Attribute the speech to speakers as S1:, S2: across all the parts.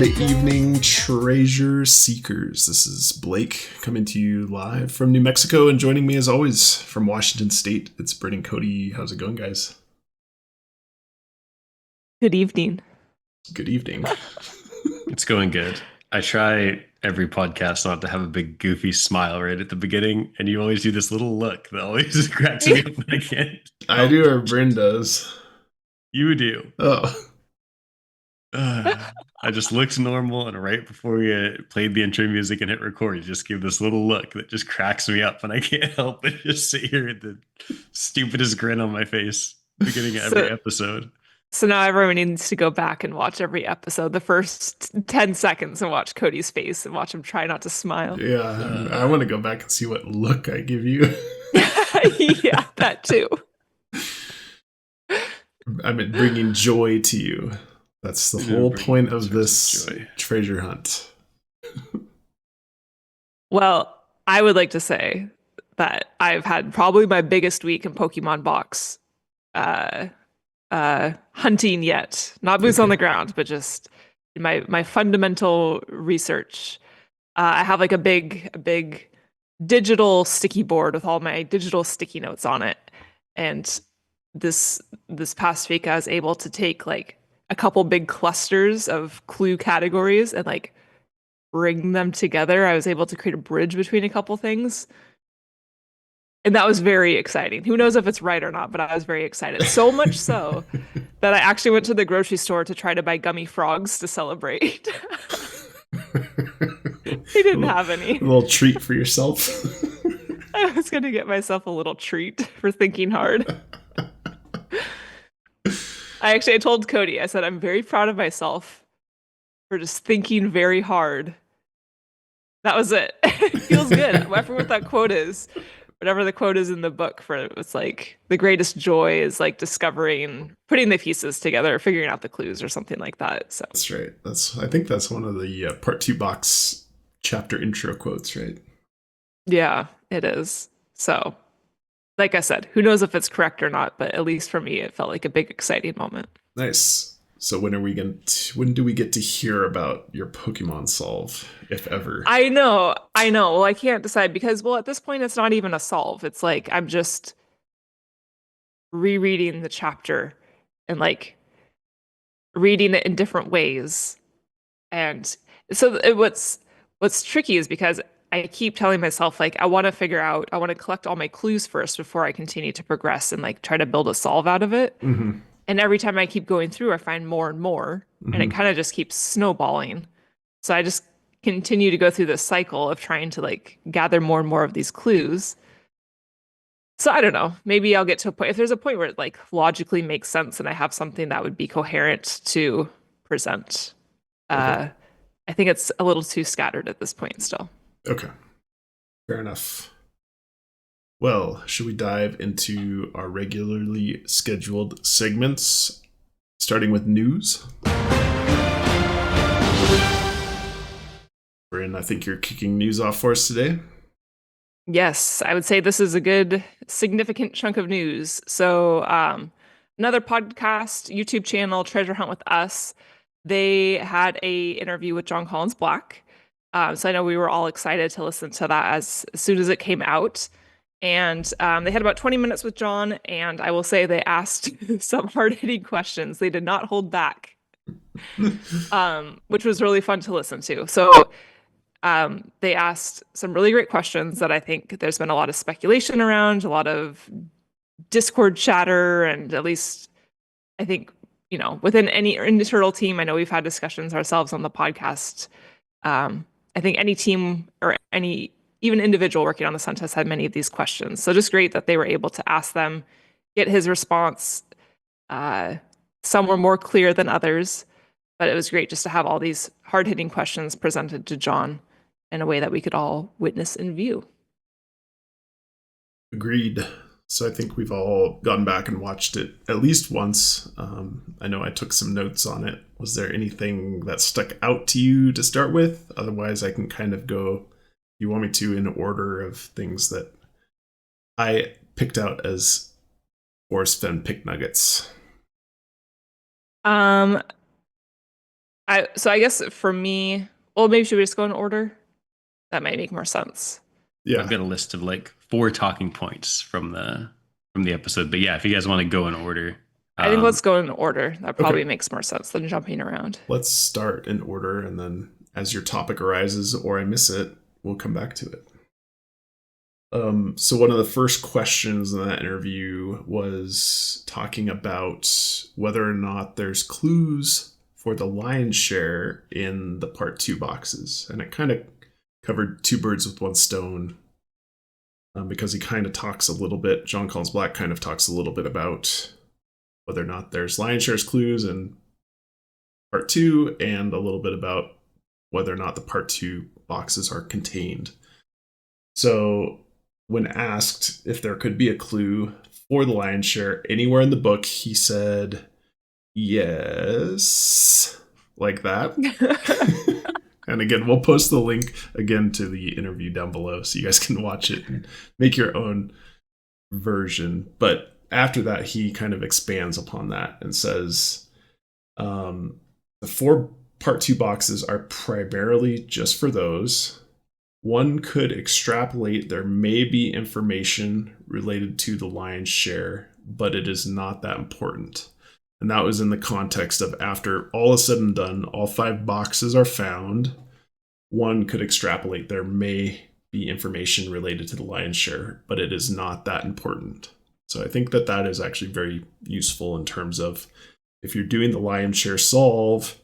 S1: Good evening, treasure seekers. This is Blake coming to you live from New Mexico, and joining me as always from Washington State, it's Britt and Cody. How's it going, guys?
S2: Good evening.
S1: Good evening.
S3: It's going good. I try every podcast not to have a big goofy smile right at the beginning, and you always do this little look that always cracks me up when I can't.
S1: I do, or Bryn does.
S3: You do.
S1: Oh,
S3: I just looked normal, and right before we played the intro music and hit record, you just give this little look that just cracks me up, and I can't help but just sit here with the stupidest grin on my face beginning of every
S2: So,
S3: episode.
S2: so now everyone needs to go back and watch every episode, the first 10 seconds, and watch Cody's face and watch him try not to smile.
S1: yeah. I want to go back and see what look I give you.
S2: Yeah, that too.
S1: I'm bringing joy to you. That's the whole point of this treasure hunt.
S2: Well, I would like to say that I've had probably my biggest week in Pokemon box hunting yet. Not boots on the ground, but just in my fundamental research. I have like a big digital sticky board with all my digital sticky notes on it. And this past week I was able to take like a couple big clusters of clue categories and like bring them together. I was able to create a bridge between a couple things. And that was very exciting. Who knows if it's right or not, but I was very excited. So much so that I actually went to the grocery store to try to buy gummy frogs to celebrate. They didn't have any.
S1: A little treat for yourself.
S2: I was going to get myself a little treat for thinking hard. I told Cody, I said, I'm very proud of myself for just thinking very hard. That was it. It feels good. Whatever what that quote is, whatever the quote is in the book for it, it's like the greatest joy is like discovering, putting the pieces together, figuring out the clues or something like that. So
S1: that's right. I think that's one of the part 2 box chapter intro quotes, right?
S2: Yeah, it is. So like I said, who knows if it's correct or not, but at least for me, it felt like a big, exciting moment.
S1: Nice. So when do we get to hear about your Pokemon solve, if ever?
S2: I know. Well, I can't decide because, well, at this point, it's not even a solve. It's like I'm just rereading the chapter and like reading it in different ways. And so what's tricky is because I keep telling myself like I want to collect all my clues first before I continue to progress and like try to build a solve out of it.
S1: Mm-hmm.
S2: And every time I keep going through, I find more and more, and it kind of just keeps snowballing. So I just continue to go through this cycle of trying to like gather more and more of these clues. So I don't know. Maybe I'll get to a point if there's a point where it like logically makes sense and I have something that would be coherent to present.
S1: Okay.
S2: I think it's a little too scattered at this point still.
S1: Okay. Fair enough. Well, should we dive into our regularly scheduled segments, starting with news? Bryn, I think you're kicking news off for us today.
S2: Yes, I would say this is a good, significant chunk of news. So, another podcast, YouTube channel, Treasure Hunt with Us, they had a interview with Jon Collins-Black. So I know we were all excited to listen to that as soon as it came out. And they had about 20 minutes with Jon, and I will say they asked some hard-hitting questions. They did not hold back, which was really fun to listen to. So they asked some really great questions that I think there's been a lot of speculation around, a lot of Discord chatter, and at least I think, within any internal team, I know we've had discussions ourselves on the podcast. I think any team or any even individual working on the Sun Test had many of these questions. So just great that they were able to ask them, get his response. Some were more clear than others, but it was great just to have all these hard-hitting questions presented to Jon in a way that we could all witness and view.
S1: Agreed. So I think we've all gone back and watched it at least once. I know I took some notes on it. Was there anything that stuck out to you to start with? Otherwise, I can kind of go, you want me to, in order of things that I picked out as Forrest Fenn pick nuggets.
S2: I guess for me, well, maybe should we just go in order? That might make more sense.
S1: Yeah.
S3: I've got a list of like 4 talking points from the episode. But yeah, if you guys want to go in order.
S2: I think let's go in order. That probably
S1: Okay.
S2: makes more sense than jumping around.
S1: Let's start in order, and then as your topic arises or I miss it, we'll come back to it. So one of the first questions in that interview was talking about whether or not there's clues for the lion's share in the part 2 boxes. And it kind of covered 2 birds with 1 stone, because he kind of talks a little bit, Jon Collins-Black kind of talks a little bit about whether or not there's lion's share's clues in part 2, and a little bit about whether or not the part 2 boxes are contained. So when asked if there could be a clue for the lion's share anywhere in the book, he said yes, like that. And again, we'll post the link again to the interview down below so you guys can watch it and make your own version. But after that, he kind of expands upon that and says the 4 part 2 boxes are primarily just for those. One could extrapolate there may be information related to the lion's share, but it is not that important. And that was in the context of after all is said and done, all 5 boxes are found. One could extrapolate there may be information related to the lion's share, but it is not that important. So I think that that is actually very useful in terms of if you're doing the lion's share solve.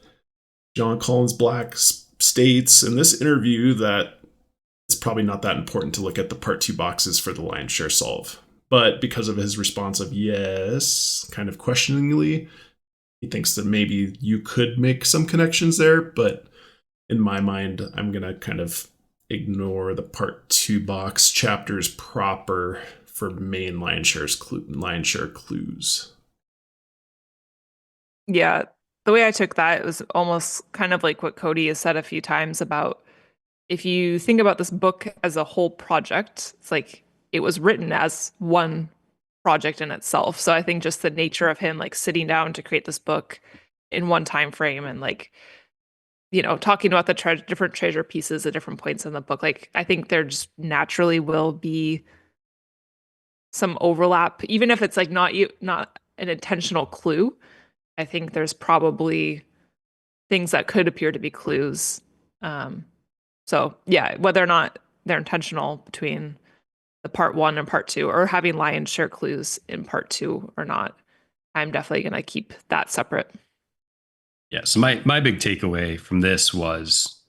S1: Jon Collins-Black states in this interview that it's probably not that important to look at the part 2 boxes for the lion's share solve. But because of his response of yes, kind of questioningly, he thinks that maybe you could make some connections there. But in my mind, I'm going to kind of ignore the part 2 box chapters proper for main lion's share clues.
S2: Yeah, the way I took that, it was almost kind of like what Cody has said a few times about if you think about this book as a whole project, it's like it was written as one project in itself. So I think just the nature of him like sitting down to create this book in one time frame and like, you know, talking about the different treasure pieces at different points in the book, like I think there just naturally will be some overlap, even if it's like not an intentional clue. I think there's probably things that could appear to be clues. So yeah, whether or not they're intentional between the part 1 and part 2, or having lion's share clues in part 2 or not, I'm definitely going to keep that separate.
S3: Yeah. So my big takeaway from this was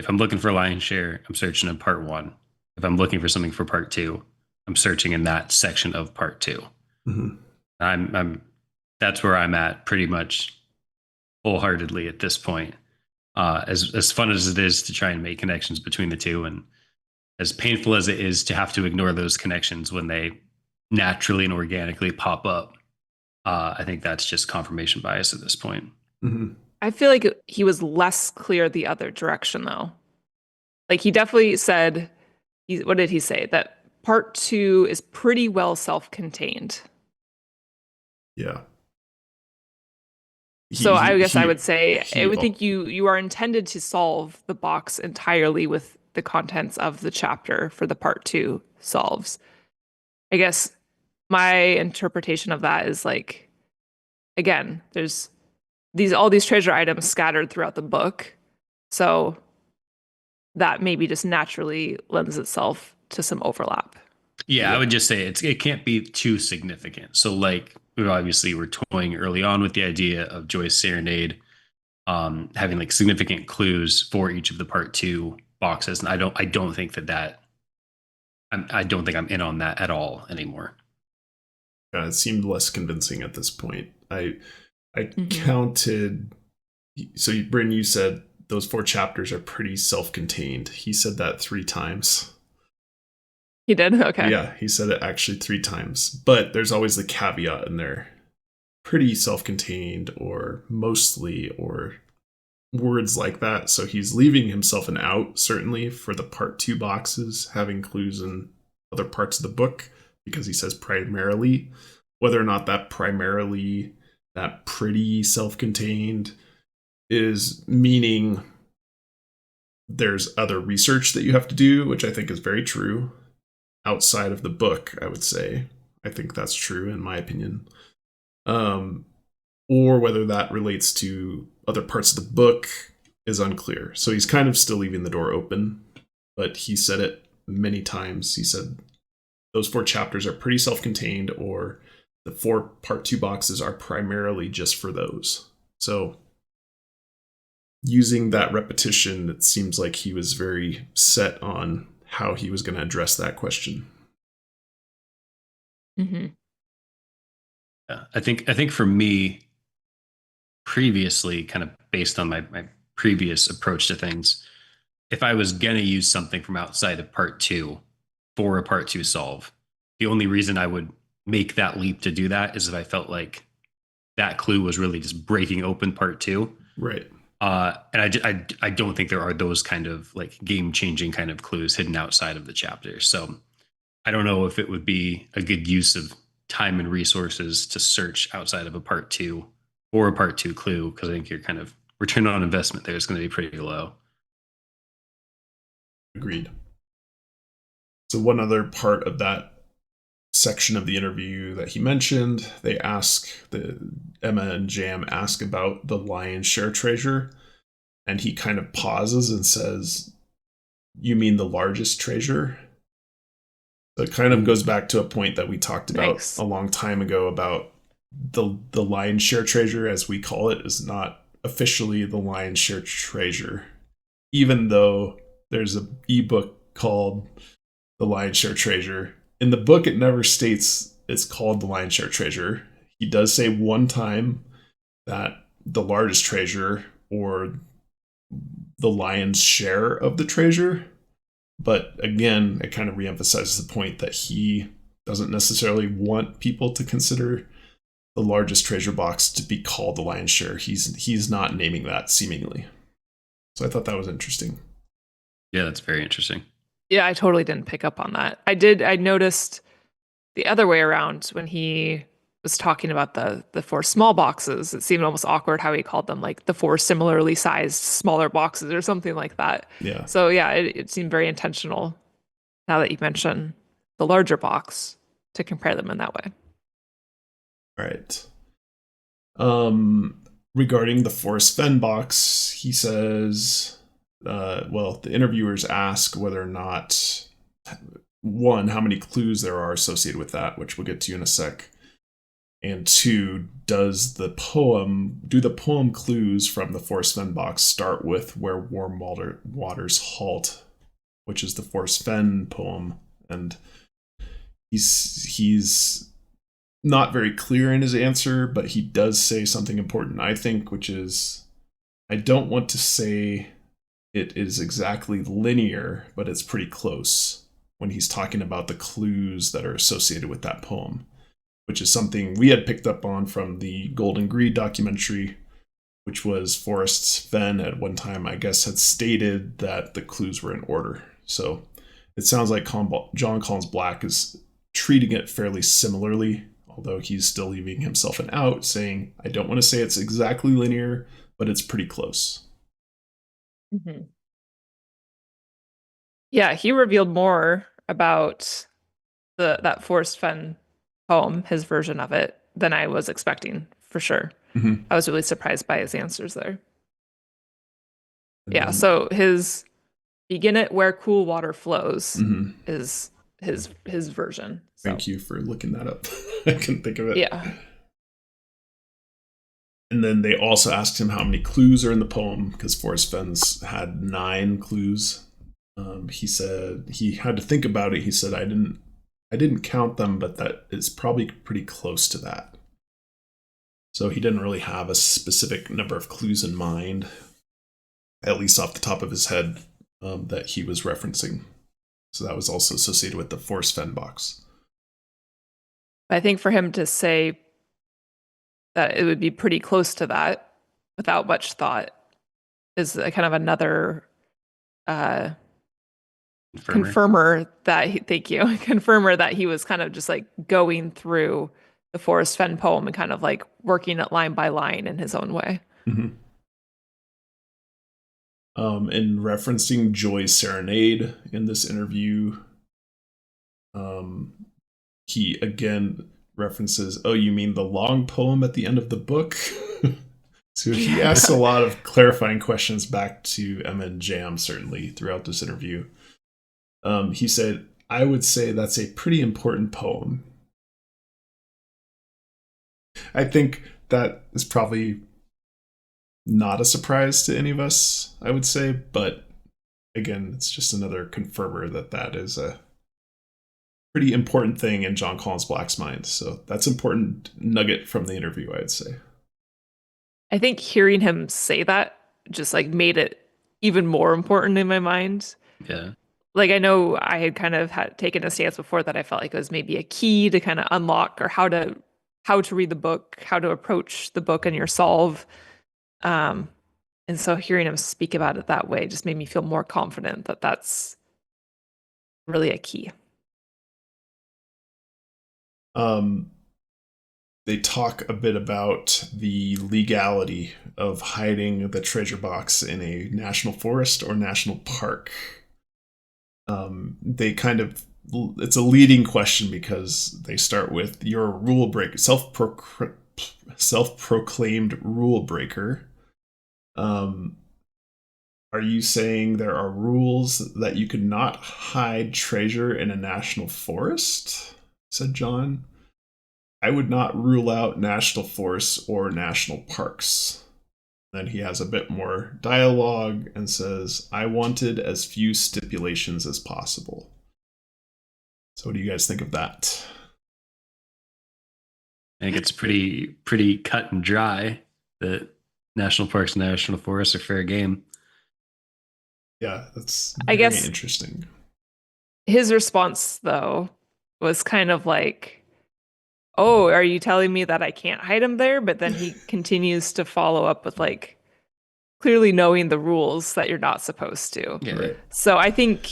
S3: if I'm looking for lion's share, I'm searching in part 1. If I'm looking for something for part 2, I'm searching in that section of part 2.
S1: Mm-hmm.
S3: I'm that's where I'm at pretty much wholeheartedly at this point. As fun as it is to try and make connections between the two, and as painful as it is to have to ignore those connections when they naturally and organically pop up, I think that's just confirmation bias at this point.
S1: Mm-hmm.
S2: I feel like he was less clear the other direction, though. Like he definitely said, what did he say? That part 2 is pretty well self-contained.
S1: Yeah.
S2: So I guess I would say I would think you are intended to solve the box entirely with the contents of the chapter for the part 2 solves. I guess my interpretation of that is like, again, there's all these treasure items scattered throughout the book. So that maybe just naturally lends itself to some overlap.
S3: Yeah, I would just say it can't be too significant. So like we obviously were toying early on with the idea of Joy's Serenade having like significant clues for each of the part 2 boxes, and I don't think I don't think I'm in on that at all anymore.
S1: It seemed less convincing at this point. I counted. So, Bryn, you said those 4 chapters are pretty self-contained. He said that 3 times.
S2: He did? Okay.
S1: Yeah, he said it actually 3 times. But there's always the caveat in there. Pretty self-contained, or mostly, or words like that. So he's leaving himself an out, certainly, for the part 2 boxes, having clues in other parts of the book, because he says primarily. Whether or not that primarily, that pretty self-contained, is meaning there's other research that you have to do, which I think is very true outside of the book, I would say. I think that's true in my opinion. Or whether that relates to other parts of the book is unclear. So he's kind of still leaving the door open, but he said it many times. He said those 4 chapters are pretty self-contained, or the 4 part 2 boxes are primarily just for those. So using that repetition, it seems like he was very set on how he was going to address that question.
S2: Mm-hmm.
S3: Yeah, I think for me, previously, kind of based on my previous approach to things, if I was going to use something from outside of part 2 for a part 2 solve, the only reason I would make that leap to do that is if I felt like that clue was really just breaking open part 2.
S1: Right.
S3: And I don't think there are those kind of like game changing kind of clues hidden outside of the chapter. So I don't know if it would be a good use of time and resources to search outside of a part 2 or a part 2 clue, because I think your kind of return on investment there is going to be pretty low.
S1: Agreed. So one other part of that section of the interview that he mentioned, Emma and Jam ask about the lion's share treasure, and he kind of pauses and says, "You mean the largest treasure?" So it kind of goes back to a point that we talked about a long time ago about the lion's share treasure, as we call it, is not officially the lion's share treasure, even though there's an ebook called The Lion's Share Treasure. In the book, it never states it's called the Lion's Share Treasure. He does say one time that the largest treasure, or the lion's share of the treasure. But again, it kind of reemphasizes the point that he doesn't necessarily want people to consider the largest treasure box to be called the lion's share. He's not naming that, seemingly. So I thought that was interesting.
S3: Yeah, that's very interesting.
S2: Yeah, I totally didn't pick up on that. I noticed the other way around when he was talking about the 4 small boxes. It seemed almost awkward how he called them like the 4 similarly sized smaller boxes or something like that.
S1: Yeah.
S2: So yeah, it seemed very intentional now that you mention the larger box to compare them in that way.
S1: All right. Regarding the Forest Fen box, he says, the interviewers ask whether or not, one, how many clues there are associated with that, which we'll get to in a sec. And 2, do the poem clues from the Forest Fen box start with "Where Warm Waters Halt," which is the Forest Fen poem? And he's not very clear in his answer, but he does say something important, I think, which is, "I don't want to say it is exactly linear, but it's pretty close," when he's talking about the clues that are associated with that poem, which is something we had picked up on from the Golden Greed documentary, which was Forrest Fen at one time, I guess, had stated that the clues were in order. So it sounds like Jon Collins-Black is treating it fairly similarly, although he's still leaving himself an out, saying, "I don't want to say it's exactly linear, but it's pretty close."
S2: Mm-hmm. Yeah, he revealed more about that Forrest Fen poem, his version of it, than I was expecting, for sure.
S1: Mm-hmm.
S2: I was really surprised by his answers there. Yeah, so his "begin it where cool water flows"
S1: mm-hmm.
S2: is his version. So.
S1: Thank you for looking that up. I couldn't think of it.
S2: Yeah.
S1: And then they also asked him how many clues are in the poem, because Forrest Fen's had 9 clues. He said he had to think about it. He said, I didn't count them, but that is probably pretty close to that. So he didn't really have a specific number of clues in mind, at least off the top of his head, that he was referencing. So that was also associated with the Forrest Fen box.
S2: I think for him to say that it would be pretty close to that without much thought is a kind of another confirmer that he was kind of just like going through the Forrest Fen poem and kind of like working it line by line in his own way.
S1: Mm-hmm. In referencing Joy's serenade in this interview, he again references, "Oh, you mean the long poem at the end of the book?" So he asks a lot of clarifying questions back to Emma and Jam, certainly, throughout this interview. He said, "I would say that's a pretty important poem." I think that is probably not a surprise to any of us, I would say, but again, it's just another confirmer that that is a pretty important thing in Jon Collins-Black's mind. So that's an important nugget from the interview, I'd say.
S2: I think hearing him say that just like made it even more important in my mind.
S3: Yeah.
S2: Like I know I had kind of had taken a stance before that I felt like it was maybe a key to kind of unlock or how to read the book, how to approach the book and your solve. And so hearing him speak about it that way just made me feel more confident that that's really a key.
S1: They talk a bit about the legality of hiding the treasure box in a national forest or national park. They kind of, it's a leading question because they start with, "You're a rule breaker, self-proclaimed rule breaker. Are you saying there are rules that you could not hide treasure in a national forest?" said Jon. "I would not rule out national forests or national parks." Then he has a bit more dialogue and says, "I wanted as few stipulations as possible." So what do you guys think of that?
S3: I think it's pretty cut and dry that national parks and national forests are fair game.
S1: Yeah, that's
S2: I
S1: very
S2: guess
S1: interesting.
S2: his response though was kind of like, "Oh, are you telling me that I can't hide him there?" But then he continues to follow up with like clearly knowing the rules that you're not supposed to.
S3: Yeah.
S1: Right.
S2: So I think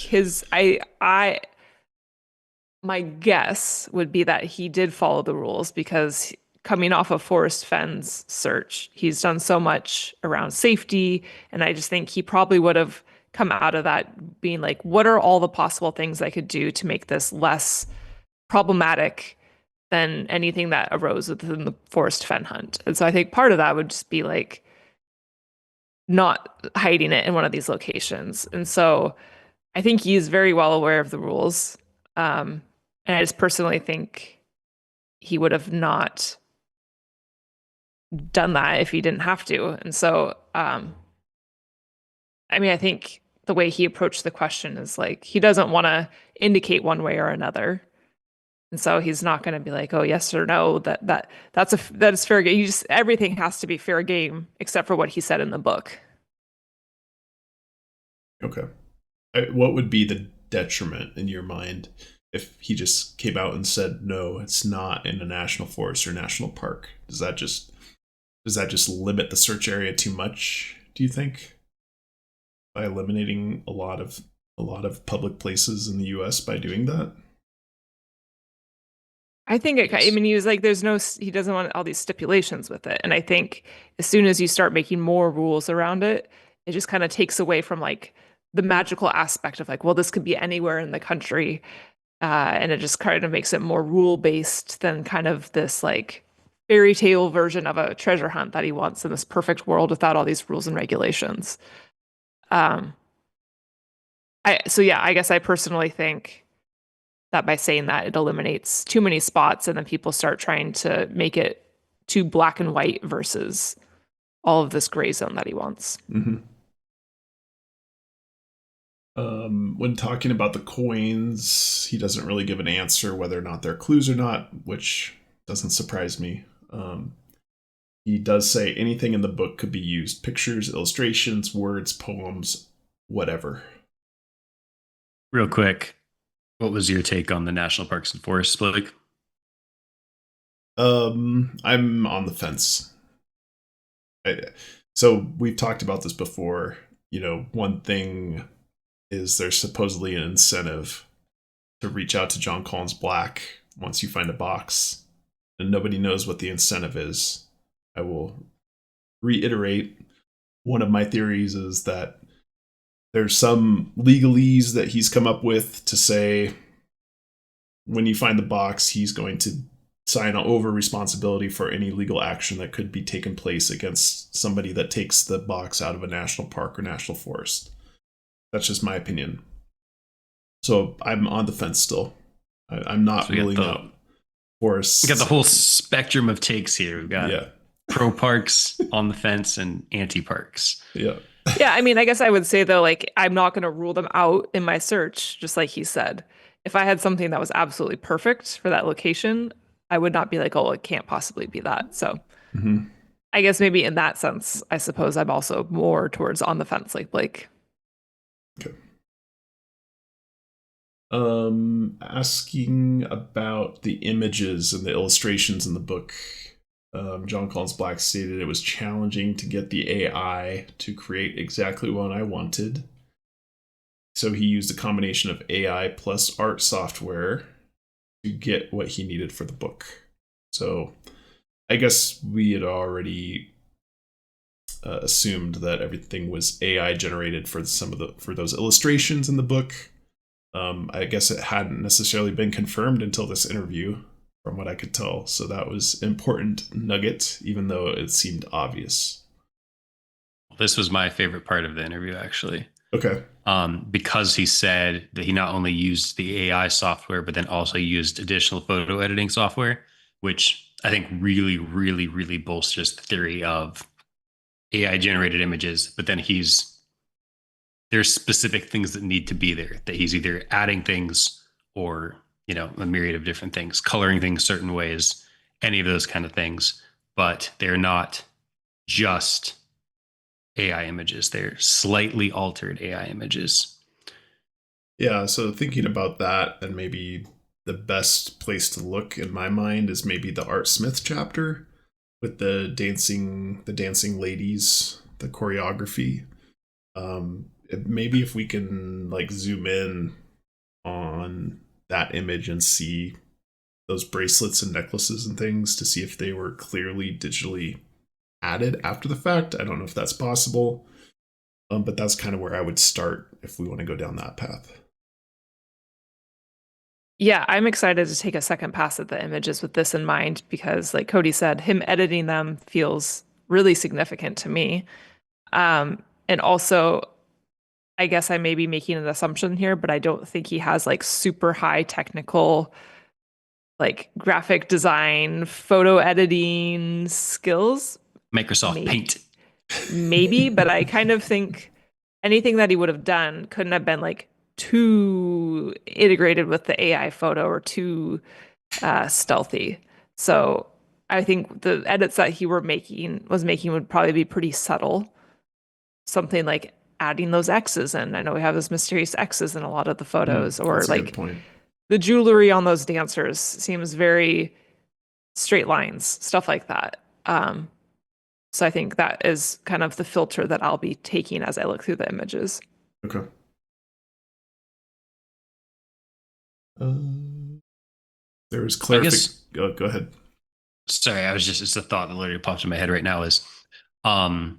S2: my guess would be that he did follow the rules because coming off of Forrest Fenn's search, he's done so much around safety. And I just think he probably would have come out of that being like, what are all the possible things I could do to make this less problematic than anything that arose within the Forrest Fenn hunt? And so I think part of that would just be like not hiding it in one of these locations. And so I think he's very well aware of the rules. And I just personally think he would have not done that if he didn't have to. And so, I mean, I think the way he approached the question is like, he doesn't want to indicate one way or another. And so he's not going to be like, "Oh, yes or no, that is fair game." Everything has to be fair game except for what he said in the book.
S1: Okay. What would be the detriment in your mind if he just came out and said, "No, it's not in a national forest or national park"? Does that just limit the search area too much, do you think? By eliminating a lot of public places in the US by doing that?
S2: I think I mean, he was like, he doesn't want all these stipulations with it. And I think as soon as you start making more rules around it, it just kind of takes away from like the magical aspect of like, well, this could be anywhere in the country. And it just kind of makes it more rule based than kind of this like fairy tale version of a treasure hunt that he wants in this perfect world without all these rules and regulations. So yeah, I guess I personally think that by saying that it eliminates too many spots and then people start trying to make it too black and white versus all of this gray zone that he wants.
S1: Mm-hmm. When talking about the coins, he doesn't really give an answer whether or not they're clues or not, which doesn't surprise me. He does say anything in the book could be used: pictures, illustrations, words, poems, whatever.
S3: Real quick, what was your take on the national parks and forests, Blake?
S1: I'm on the fence. So we've talked about this before. You know, one thing is there's supposedly an incentive to reach out to Jon Collins-Black once you find a box, and nobody knows what the incentive is. I will reiterate, one of my theories is that there's some legalese that he's come up with to say when you find the box, he's going to sign over responsibility for any legal action that could be taken place against somebody that takes the box out of a national park or national forest. That's just my opinion. So I'm on the fence still. I'm not ruling out forests.
S3: We got the whole spectrum of takes here. We've got pro parks, on the fence, and anti parks.
S1: Yeah.
S2: Yeah, I mean, I guess I would say though, like, I'm not going to rule them out in my search, just like he said. If I had something that was absolutely perfect for that location, I would not be like, oh, it can't possibly be that. So I guess maybe in that sense, I suppose I'm also more towards on the fence, like Blake.
S1: Okay. Asking about the images and the illustrations in the book. Jon Collins-Black stated it was challenging to get the AI to create exactly what I wanted. So he used a combination of AI plus art software to get what he needed for the book. So I guess we had already assumed that everything was AI generated for for those illustrations in the book. I guess it hadn't necessarily been confirmed until this interview, from what I could tell. So that was an important nugget, even though it seemed obvious.
S3: This was my favorite part of the interview, actually.
S1: Okay.
S3: Because he said that he not only used the AI software, but then also used additional photo editing software, which I think really, really, really bolsters the theory of AI generated images. But then there's specific things that need to be there, that he's either adding things or, a myriad of different things, coloring things certain ways, any of those kind of things. But they're not just AI images. They're slightly altered AI images.
S1: Yeah, so thinking about that, and maybe the best place to look in my mind is maybe the Art Smith chapter with the dancing ladies, the choreography. Maybe if we can like zoom in on that image and see those bracelets and necklaces and things to see if they were clearly digitally added after the fact. I don't know if that's possible, but that's kind of where I would start if we want to go down that path.
S2: Yeah, I'm excited to take a second pass at the images with this in mind because, like Cody said, him editing them feels really significant to me. And also, I guess I may be making an assumption here, but I don't think he has like super high technical, like graphic design, photo editing skills.
S3: Microsoft Paint.
S2: Maybe, but I kind of think anything that he would have done couldn't have been like too integrated with the AI photo or too stealthy. So I think the edits that he was making would probably be pretty subtle. Something like adding those X's in. I know we have those mysterious X's in a lot of the photos, or like the jewelry on those dancers seems very straight lines, stuff like that. So I think that is kind of the filter that I'll be taking as I look through the images.
S1: Okay. There was clarification. Go ahead.
S3: Sorry, it's a thought that literally popped in my head right now is, I'd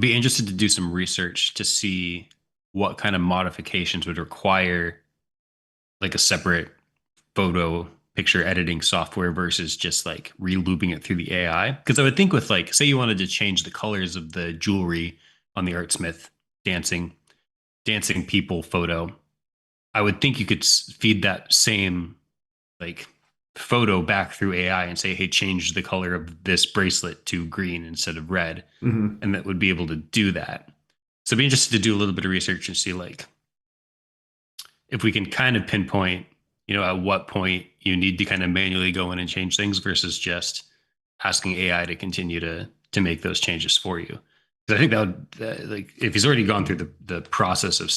S3: be interested to do some research to see what kind of modifications would require like a separate photo picture editing software versus just like re-looping it through the AI. Because I would think with like, say you wanted to change the colors of the jewelry on the Art Smith dancing people photo, I would think you could feed that same like photo back through AI and say, hey, change the color of this bracelet to green instead of red.
S1: Mm-hmm.
S3: And that would be able to do that. So I'd be interested to do a little bit of research and see like if we can kind of pinpoint, at what point you need to kind of manually go in and change things versus just asking AI to continue to make those changes for you. Because I think that would, like, if he's already gone through the process of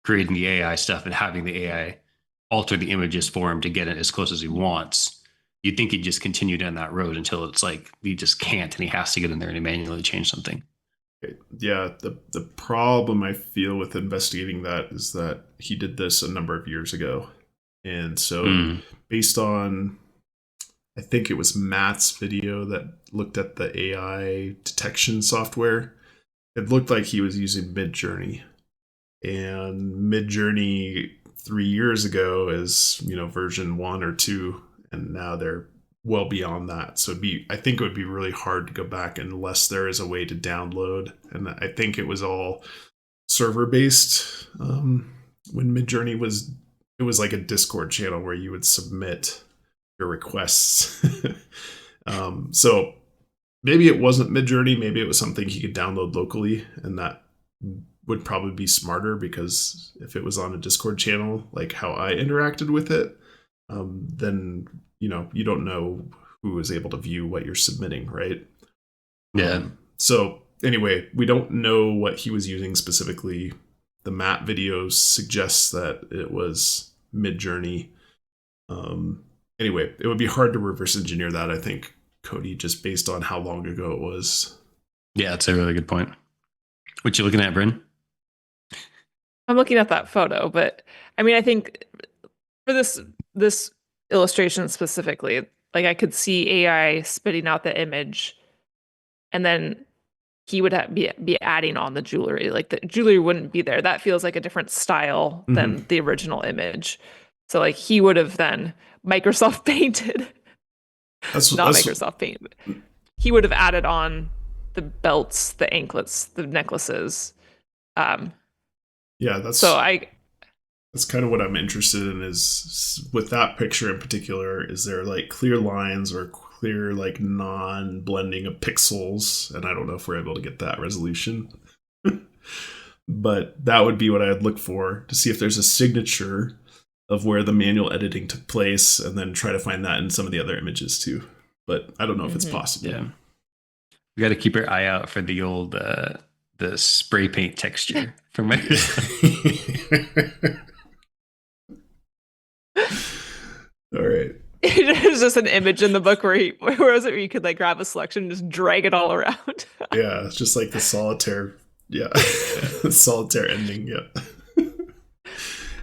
S3: creating the AI stuff and having the AI alter the images for him to get it as close as he wants, you'd think he'd just continue down that road until it's like he just can't and he has to get in there and manually change something.
S1: Yeah, the problem I feel with investigating that is that he did this a number of years ago. And so based on, I think it was Matt's video that looked at the AI detection software, it looked like he was using Midjourney, and Midjourney 3 years ago is, version 1 or 2, and now they're well beyond that. So I think it would be really hard to go back unless there is a way to download. And I think it was all server based. When Midjourney it was like a Discord channel where you would submit your requests. So maybe it wasn't Midjourney, maybe it was something you could download locally, and that would probably be smarter, because if it was on a Discord channel, like how I interacted with it, then you don't know who is able to view what you're submitting, right?
S3: Yeah.
S1: So anyway, we don't know what he was using specifically. The map videos suggests that it was Midjourney. Anyway, it would be hard to reverse engineer that, I think, Cody, just based on how long ago it was.
S3: Yeah, that's a really good point. What you looking at, Bryn?
S2: I'm looking at that photo, but I mean, I think for this illustration specifically, like I could see AI spitting out the image, and then he would be adding on the jewelry. Like the jewelry wouldn't be there. That feels like a different style than the original image. So like he would have then Microsoft painted, Microsoft Paint. He would have added on the belts, the anklets, the necklaces.
S1: Yeah, that's kind of what I'm interested in, is with that picture in particular, is there like clear lines or clear like non-blending of pixels? And I don't know if we're able to get that resolution. But that would be what I'd look for, to see if there's a signature of where the manual editing took place, and then try to find that in some of the other images too. But I don't know if it's possible.
S3: Yeah. We got to keep our eye out for the old the spray paint texture from Microsoft.
S1: All right.
S2: There's just an image in the book where you could like grab a selection and just drag it all around.
S1: Yeah, it's just like the solitaire. Yeah, solitaire ending. Yeah.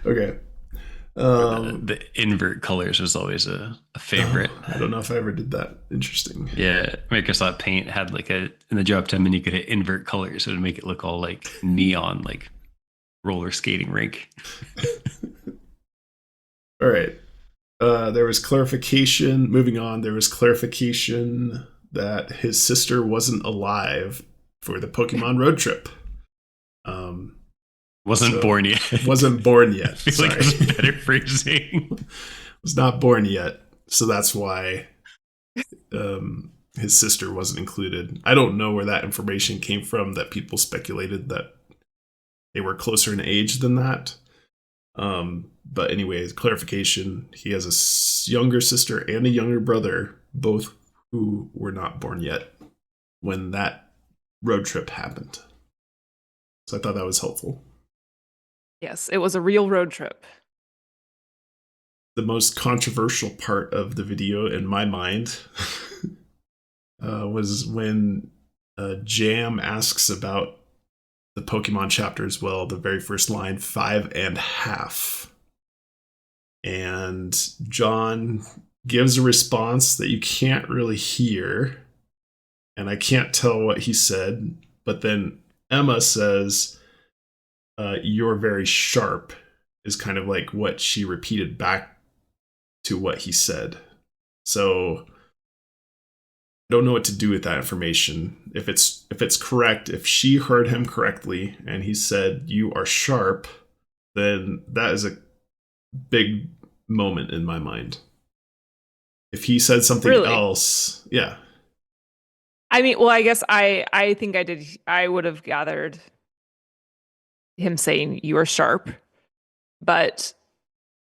S1: Okay.
S3: The invert colors was always a favorite.
S1: I don't know if I ever did that. Interesting.
S3: Yeah, Microsoft Paint had like in the drop-down menu, you could hit invert colors, so to make it look all like neon, like roller skating rink.
S1: All right. There was clarification. Moving on, there was clarification that his sister wasn't alive for the Pokemon road trip.
S3: Wasn't born yet.
S1: Wasn't born yet.
S3: I feel like it's better phrasing.
S1: Was not born yet. So that's why his sister wasn't included. I don't know where that information came from, that people speculated that they were closer in age than that. But anyway, clarification, he has a younger sister and a younger brother, both who were not born yet when that road trip happened. So I thought that was helpful.
S2: Yes, it was a real road trip.
S1: The most controversial part of the video in my mind was when Jam asks about the Pokemon chapter as well, the very first line, 5.5. And Jon gives a response that you can't really hear, and I can't tell what he said, but then Emma says, "You're very sharp," is kind of like what she repeated back to what he said. So I don't know what to do with that information. If it's correct, if she heard him correctly and he said, "You are sharp," then that is a big moment in my mind. If he said something else, yeah.
S2: I mean, well, I guess I think I would have gathered him saying you are sharp, but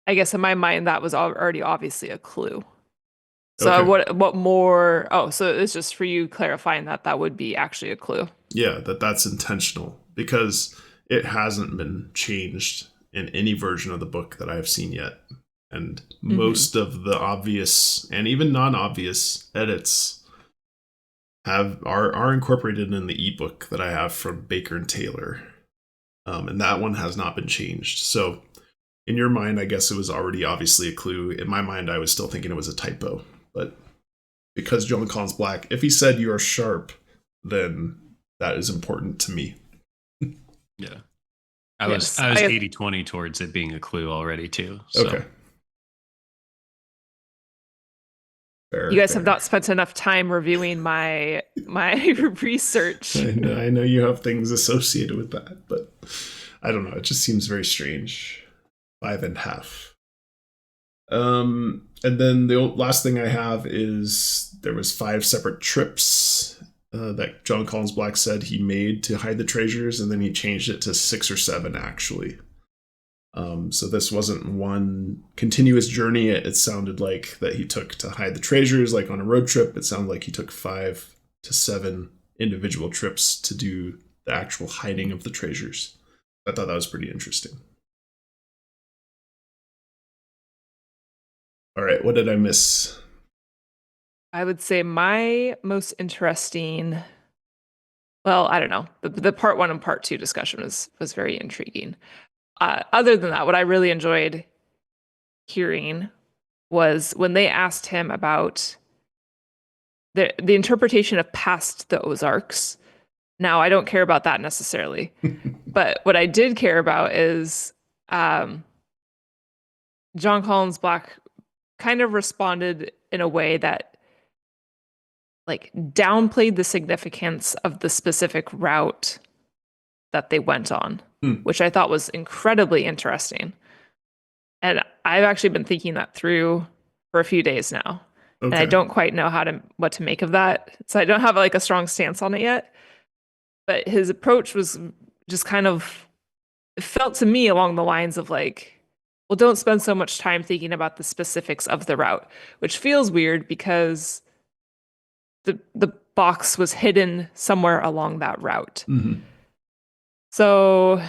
S2: I guess in my mind that was already obviously a clue. So okay. What more? Oh, so it's just for you clarifying that would be actually a clue.
S1: Yeah, that's intentional, because it hasn't been changed in any version of the book that I've seen yet. And most of the obvious and even non-obvious edits are incorporated in the ebook that I have from Baker and Taylor. And that one has not been changed. So in your mind, I guess it was already obviously a clue. In my mind, I was still thinking it was a typo. But because Jon Collins-Black, if he said "you are sharp," then that is important to me.
S3: Yeah. I was 80-20 towards it being a clue already too. So.
S1: Okay. Fair,
S2: you guys have not spent enough time reviewing my research.
S1: I know you have things associated with that, but I don't know. It just seems very strange. 5.5. And then the last thing I have is there was 5 separate trips that Jon Collins-Black said he made to hide the treasures, and then he changed it to 6 or 7 actually. So this wasn't one continuous journey. It sounded like that he took to hide the treasures, like on a road trip. It sounded like he took 5 to 7 individual trips to do the actual hiding of the treasures. I thought that was pretty interesting. All right, what did I miss?
S2: I would say my most interesting, well, I don't know. The part 1 and part 2 discussion was very intriguing. Other than that, what I really enjoyed hearing was when they asked him about the interpretation of past the Ozarks. Now, I don't care about that necessarily, but what I did care about is Jon Collins-Black kind of responded in a way that like downplayed the significance of the specific route that they went on, which I thought was incredibly interesting. And I've actually been thinking that through for a few days now. Okay. And I don't quite know what to make of that. So I don't have like a strong stance on it yet. But his approach was just kind of, it felt to me along the lines of like, well, don't spend so much time thinking about the specifics of the route, which feels weird because the box was hidden somewhere along that route. Mm-hmm. So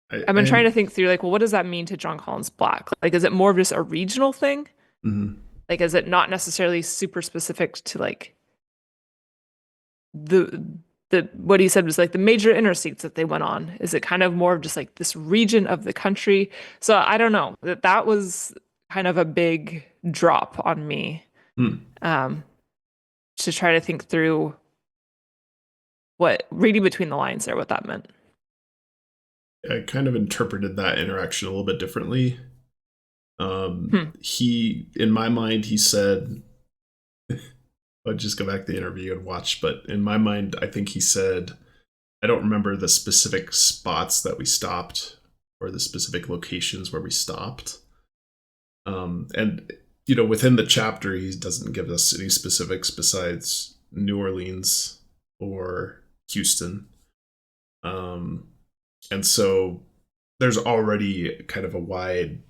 S2: I've been trying to think through like, well, what does that mean to Jon Collins-Black? Like, is it more of just a regional thing? Mm-hmm. Like, is it not necessarily super specific to like the what he said was like the major interstates that they went on? Is it kind of more of just like this region of the country? So I don't know. That was kind of a big drop on me. To try to think through what reading between the lines there, what that meant.
S1: I kind of interpreted that interaction a little bit differently. He, in my mind, he said, I'll just go back to the interview and watch, but in my mind, I think he said, I don't remember the specific spots that we stopped or the specific locations where we stopped. And, you know, within the chapter, he doesn't give us any specifics besides New Orleans or Houston. And so there's already kind of a wide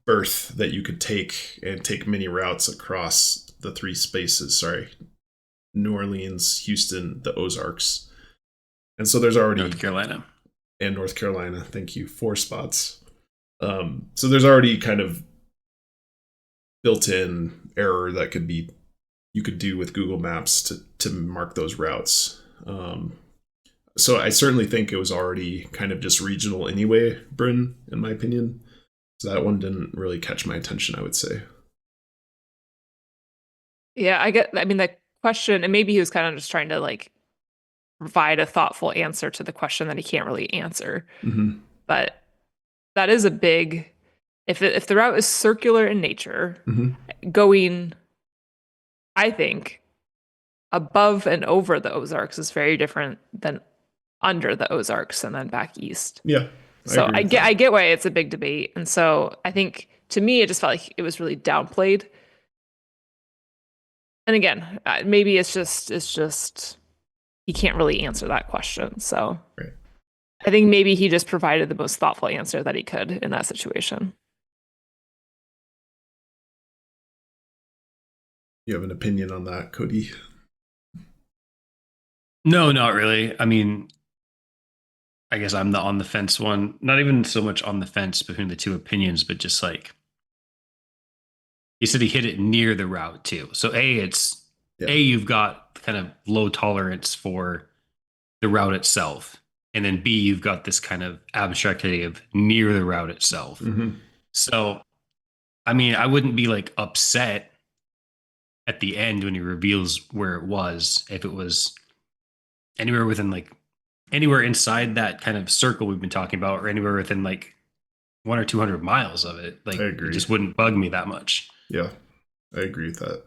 S1: berth that you could take and take many routes across the 3 spaces. New Orleans, Houston, the Ozarks. And so there's already
S3: North Carolina.
S1: And North Carolina. Thank you. 4 spots. So there's already kind of built-in error that you could do with Google Maps to mark those routes. So I certainly think it was already kind of just regional anyway, Bryn, in my opinion. So that one didn't really catch my attention, I would say.
S2: Yeah, I mean, the question, and maybe he was kind of just trying to like provide a thoughtful answer to the question that he can't really answer. Mm-hmm. But that is a big, if the route is circular in nature, mm-hmm. going, I think, above and over the Ozarks is very different than under the Ozarks and then back east.
S1: Yeah.
S2: I get why it's a big debate. And so I think to me, it just felt like it was really downplayed. And again, maybe it's just he can't really answer that question. So right. I think maybe he just provided the most thoughtful answer that he could in that situation.
S1: You have an opinion on that, Cody?
S3: No, not really. I mean, I guess I'm the on the fence one. Not even so much on the fence between the two opinions, but just like he said he hit it near the route too. So you've got kind of low tolerance for the route itself. And then B, you've got this kind of abstract idea of near the route itself. Mm-hmm. So, I mean, I wouldn't be like upset at the end when he reveals where it was, if it was anywhere within like anywhere inside that kind of circle we've been talking about, or anywhere within like 100 or 200 miles of it, like
S1: I
S3: it
S1: agree.
S3: just wouldn't bug me that much.
S1: Yeah, I agree with that.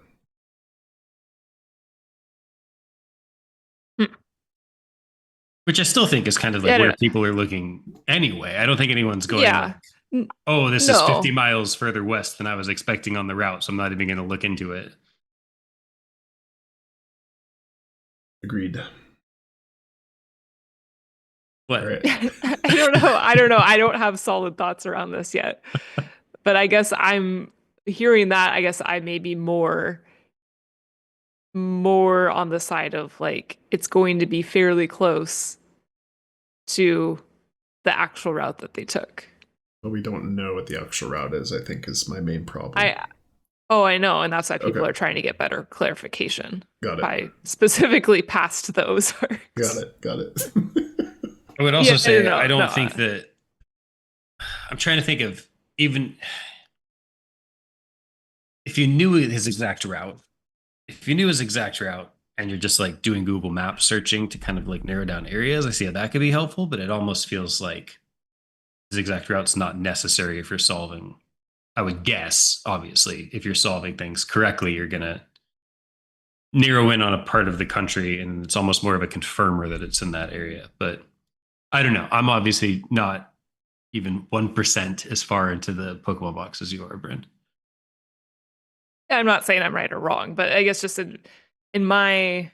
S3: Which I still think is kind of
S2: Yeah,
S3: like
S2: I don't
S3: where
S2: know.
S3: people are looking anyway. I don't think anyone's going like,
S2: Yeah. N-
S3: oh, this is 50
S2: No.
S3: miles further west than I was expecting on the route, so I'm not even going to look into it.
S1: Agreed. All
S3: What?
S1: right.
S2: I don't know. I don't know. I don't have solid thoughts around this yet. But I guess I'm hearing that. I guess I may be more on the side of like it's going to be fairly close to the actual route that they took.
S1: But we don't know what the actual route is, I think, is my main problem.
S2: I know, and that's why people
S1: Okay.
S2: are trying to get better clarification
S1: Got it.
S2: by specifically past the
S1: Got
S2: Ozarks.
S1: it. Got it.
S3: I would also say
S2: no,
S3: I don't
S2: no.
S3: think that I'm trying to think of even if you knew his exact route, if you knew his exact route and you're just like doing Google Maps searching to kind of like narrow down areas, I see how that could be helpful, but it almost feels like his exact route's not necessary if you're solving. I would guess, obviously, if you're solving things correctly, you're gonna narrow in on a part of the country and it's almost more of a confirmer that it's in that area. But I don't know. I'm obviously not even 1% as far into the Pokemon box as you are, Brent.
S2: I'm not saying I'm right or wrong, but I guess just in my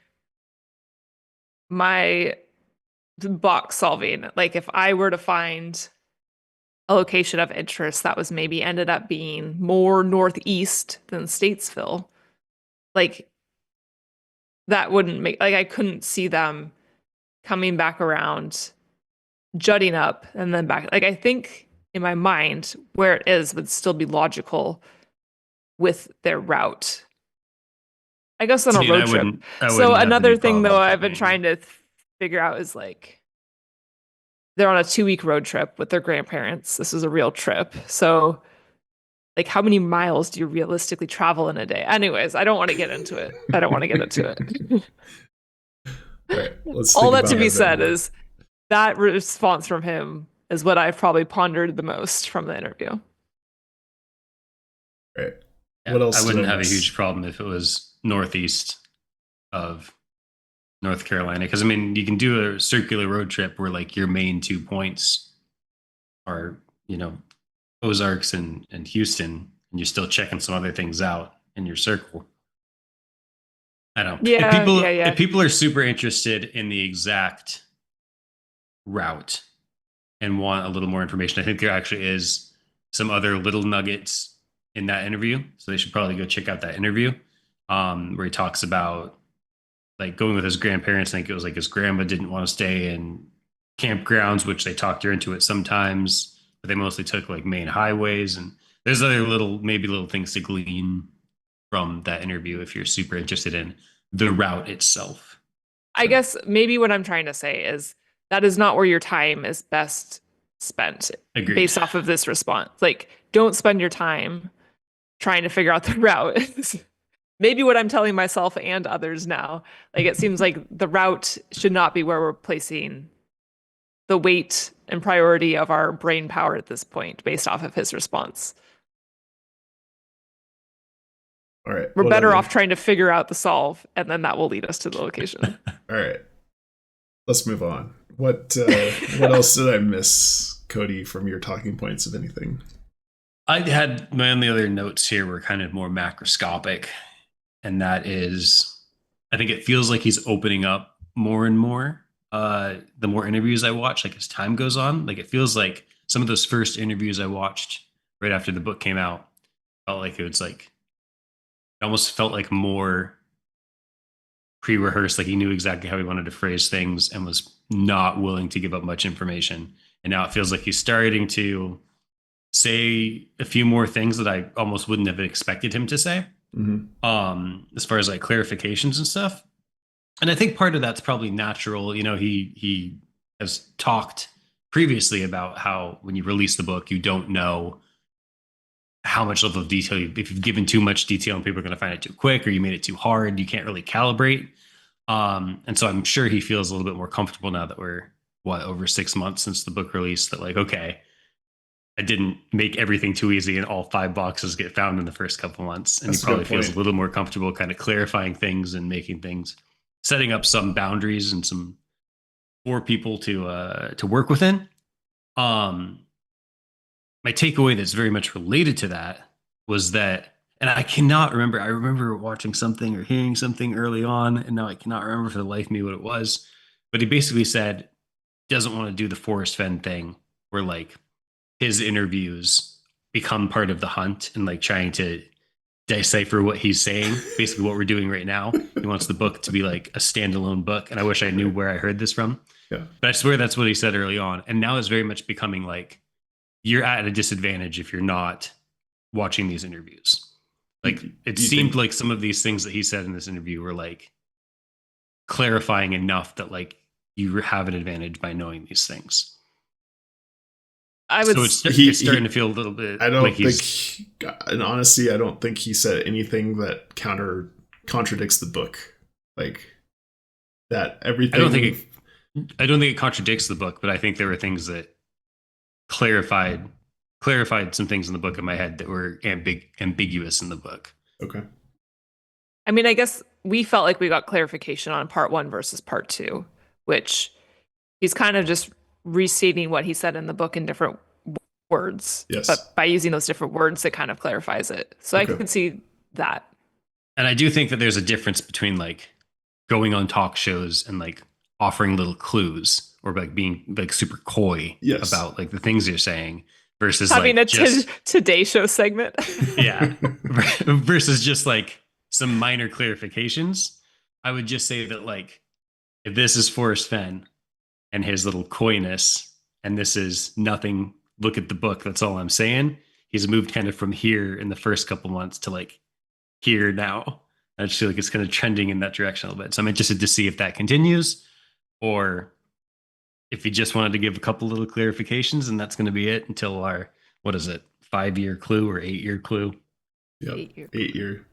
S2: box solving, like if I were to find a location of interest that was maybe ended up being more northeast than Statesville, like that wouldn't make like I couldn't see them coming back around, jutting up, and then back. Like I think in my mind, where it is would still be logical with their route. I guess on a
S3: See, and
S2: road trip.
S3: I
S2: So
S3: wouldn't have any
S2: another thing
S3: problem
S2: though
S3: with
S2: I've
S3: that
S2: been
S3: being.
S2: trying to figure out is like they're on a 2-week road trip with their grandparents. This is a real trip. So like how many miles do you realistically travel in a day? Anyways, I don't want to get into it. I don't want to get into it.
S1: All right. Let's
S2: All
S1: think
S2: that to
S1: about it
S2: be
S1: a bit
S2: said
S1: more.
S2: is that response from him is what I've probably pondered the most from the interview.
S1: All right.
S3: Yeah,
S1: What else
S3: I
S1: did
S3: wouldn't
S1: I
S3: have a
S1: miss?
S3: huge problem if it was northeast of North Carolina. Because I mean, you can do a circular road trip where like your main 2 points are, Ozarks and Houston, and you're still checking some other things out in your circle. I don't know.
S2: Yeah, yeah,
S3: If
S2: yeah.
S3: people are super interested in the exact route and want a little more information, I think there actually is some other little nuggets in that interview. So they should probably go check out that interview where he talks about like going with his grandparents. I think it was like his grandma didn't want to stay in campgrounds, which they talked her into it sometimes, but they mostly took like main highways. And there's other maybe little things to glean from that interview if you're super interested in the route itself.
S2: I guess maybe what I'm trying to say is that is not where your time is best spent
S3: Agreed.
S2: based off of this response. Like, don't spend your time trying to figure out the route. Maybe what I'm telling myself and others now. Like, it seems like the route should not be where we're placing the weight and priority of our brain power at this point based off of his response.
S1: All right.
S2: We're
S1: What
S2: better
S1: other?
S2: off trying to figure out the solve, and then that will lead us to the location.
S1: All right. Let's move on. What else did I miss, Cody, from your talking points of anything?
S3: I had my only other notes here were kind of more macroscopic, and that is, I think it feels like he's opening up more and more. The more interviews I watch, like as time goes on, like it feels like some of those first interviews I watched right after the book came out felt like it was like it almost felt like more pre-rehearsed, like he knew exactly how he wanted to phrase things and was not willing to give up much information. And now it feels like he's starting to say a few more things that I almost wouldn't have expected him to say. As far as like clarifications and stuff. And I think part of that's probably natural. He has talked previously about how when you release the book, you don't know how much level of detail if you've given too much detail and people are going to find it too quick or you made it too hard, you can't really calibrate. And so I'm sure he feels a little bit more comfortable now that we're over 6 months since the book release, that like, okay, I didn't make everything too easy and all 5 boxes get found in the first couple months. And
S1: That's
S3: he
S1: a good
S3: probably feels a
S1: point.
S3: little more comfortable kind of clarifying things and making things, setting up some boundaries and some for people to work within. Um, my takeaway that's very much related to that was that, and I cannot remember. I remember watching something or hearing something early on, and now I cannot remember for the life of me what it was. But he basically said he doesn't want to do the Forrest Fenn thing, where like his interviews become part of the hunt and like trying to decipher what he's saying. Basically, what we're doing right now. He wants the book to be like a standalone book, and I wish I knew where I heard this from.
S1: Yeah.
S3: But I swear that's what he said early on, and now it's very much becoming like you're at a disadvantage if you're not watching these interviews. Like it seemed like some of these things that he said in this interview were like clarifying enough that like you have an advantage by knowing these things. So it's starting to feel a little bit.
S1: I don't
S3: like
S1: think, in honesty, I don't think he said anything that contradicts the book. Like that everything.
S3: I don't think it contradicts the book, but I think there were things that clarified some things in the book in my head that were ambiguous in the book.
S1: Okay.
S2: I mean, I guess we felt like we got clarification on part 1 versus part 2, which he's kind of just restating what he said in the book in different words.
S1: Yes.
S2: But by using those different words, it kind of clarifies it. So okay. I can see that.
S3: And I do think that there's a difference between like going on talk shows and like offering little clues or like being like super coy about like the things you're saying versus
S2: having
S3: like
S2: a Today Show segment.
S3: Yeah. Versus just like some minor clarifications. I would just say that like if this is Forrest Fenn and his little coyness and this is nothing, look at the book, that's all I'm saying. He's moved kind of from here in the first couple months to like here now. I just feel like it's kind of trending in that direction a little bit. So I'm interested to see if that continues or if he just wanted to give a couple little clarifications and that's going to be it until our, 5-year clue or 8-year clue?
S1: Yep. 8-year.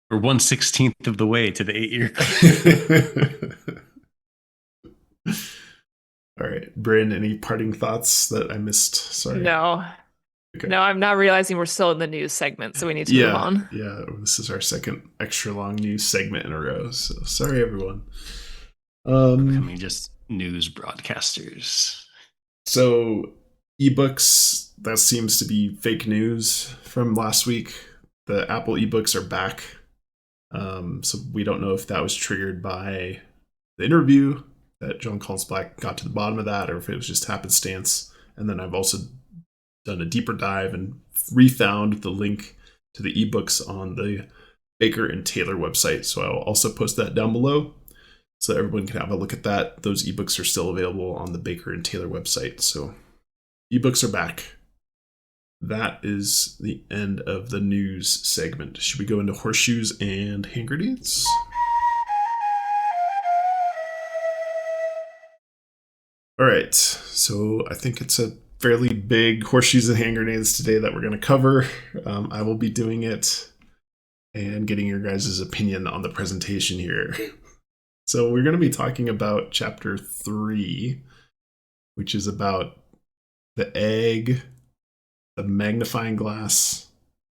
S3: Or 1/16 of the way to the 8-year clue.
S1: All right. Bryn, any parting thoughts that I missed? Sorry.
S2: No. Okay. No, I'm not realizing we're still in the news segment, so we need to move on.
S1: Yeah, this is our second extra long news segment in a row. So sorry, everyone.
S3: I mean, just news broadcasters.
S1: So ebooks, that seems to be fake news from last week. The Apple ebooks are back. So we don't know if that was triggered by the interview that Jon Collins-Black got to the bottom of that, or if it was just happenstance. And then I've also done a deeper dive and refound the link to the ebooks on the Baker and Taylor website. So I'll also post that down below so everyone can have a look at that. Those ebooks are still available on the Baker and Taylor website. So ebooks are back. That is the end of the news segment. Should we go into horseshoes and hand grenades? All right. So I think it's a fairly big horseshoes and hand grenades today that we're going to cover. I will be doing it and getting your guys' opinion on the presentation here. So we're going to be talking about chapter 3, which is about the egg, the magnifying glass,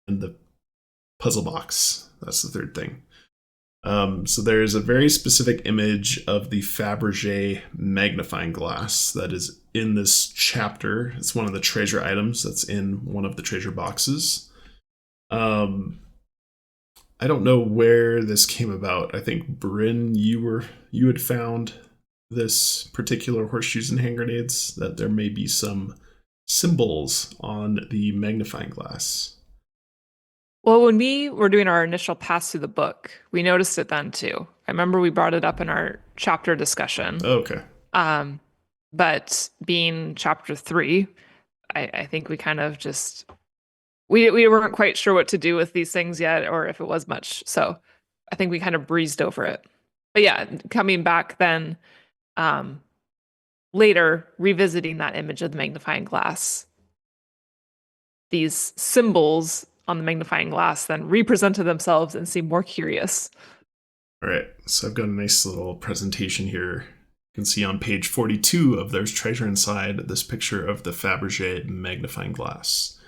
S1: and the puzzle box. That's the third thing. So there's a very specific image of the Faberge magnifying glass that is in this chapter. It's one of the treasure items that's in one of the treasure boxes. I don't know where this came about. I think Bryn, you had found this particular horseshoes and hand grenades, that there may be some symbols on the magnifying glass.
S2: Well, when we were doing our initial pass through the book, we noticed it then too. I remember we brought it up in our chapter discussion.
S1: Okay.
S2: But being chapter 3, I think we kind of just we weren't quite sure what to do with these things yet, or if it was much. So I think we kind of breezed over it. But yeah, coming back then later, revisiting that image of the magnifying glass, these symbols on the magnifying glass then represented themselves and seemed more curious.
S1: All right, so I've got a nice little presentation here. You can see on page 42 of There's Treasure Inside this picture of the Faberge magnifying glass.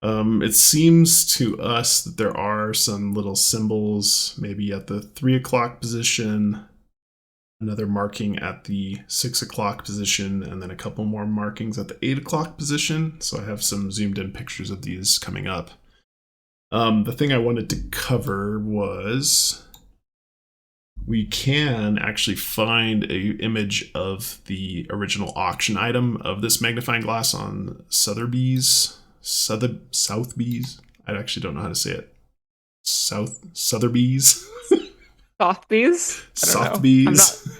S1: It seems to us that there are some little symbols, maybe at the 3 o'clock position, another marking at the 6 o'clock position, and then a couple more markings at the 8 o'clock position. So I have some zoomed in pictures of these coming up. The thing I wanted to cover was we can actually find an image of the original auction item of this magnifying glass on Sotheby's. Sotheby's? I actually don't know how to say it. Sotheby's?
S2: Sotheby's?
S1: Sotheby's.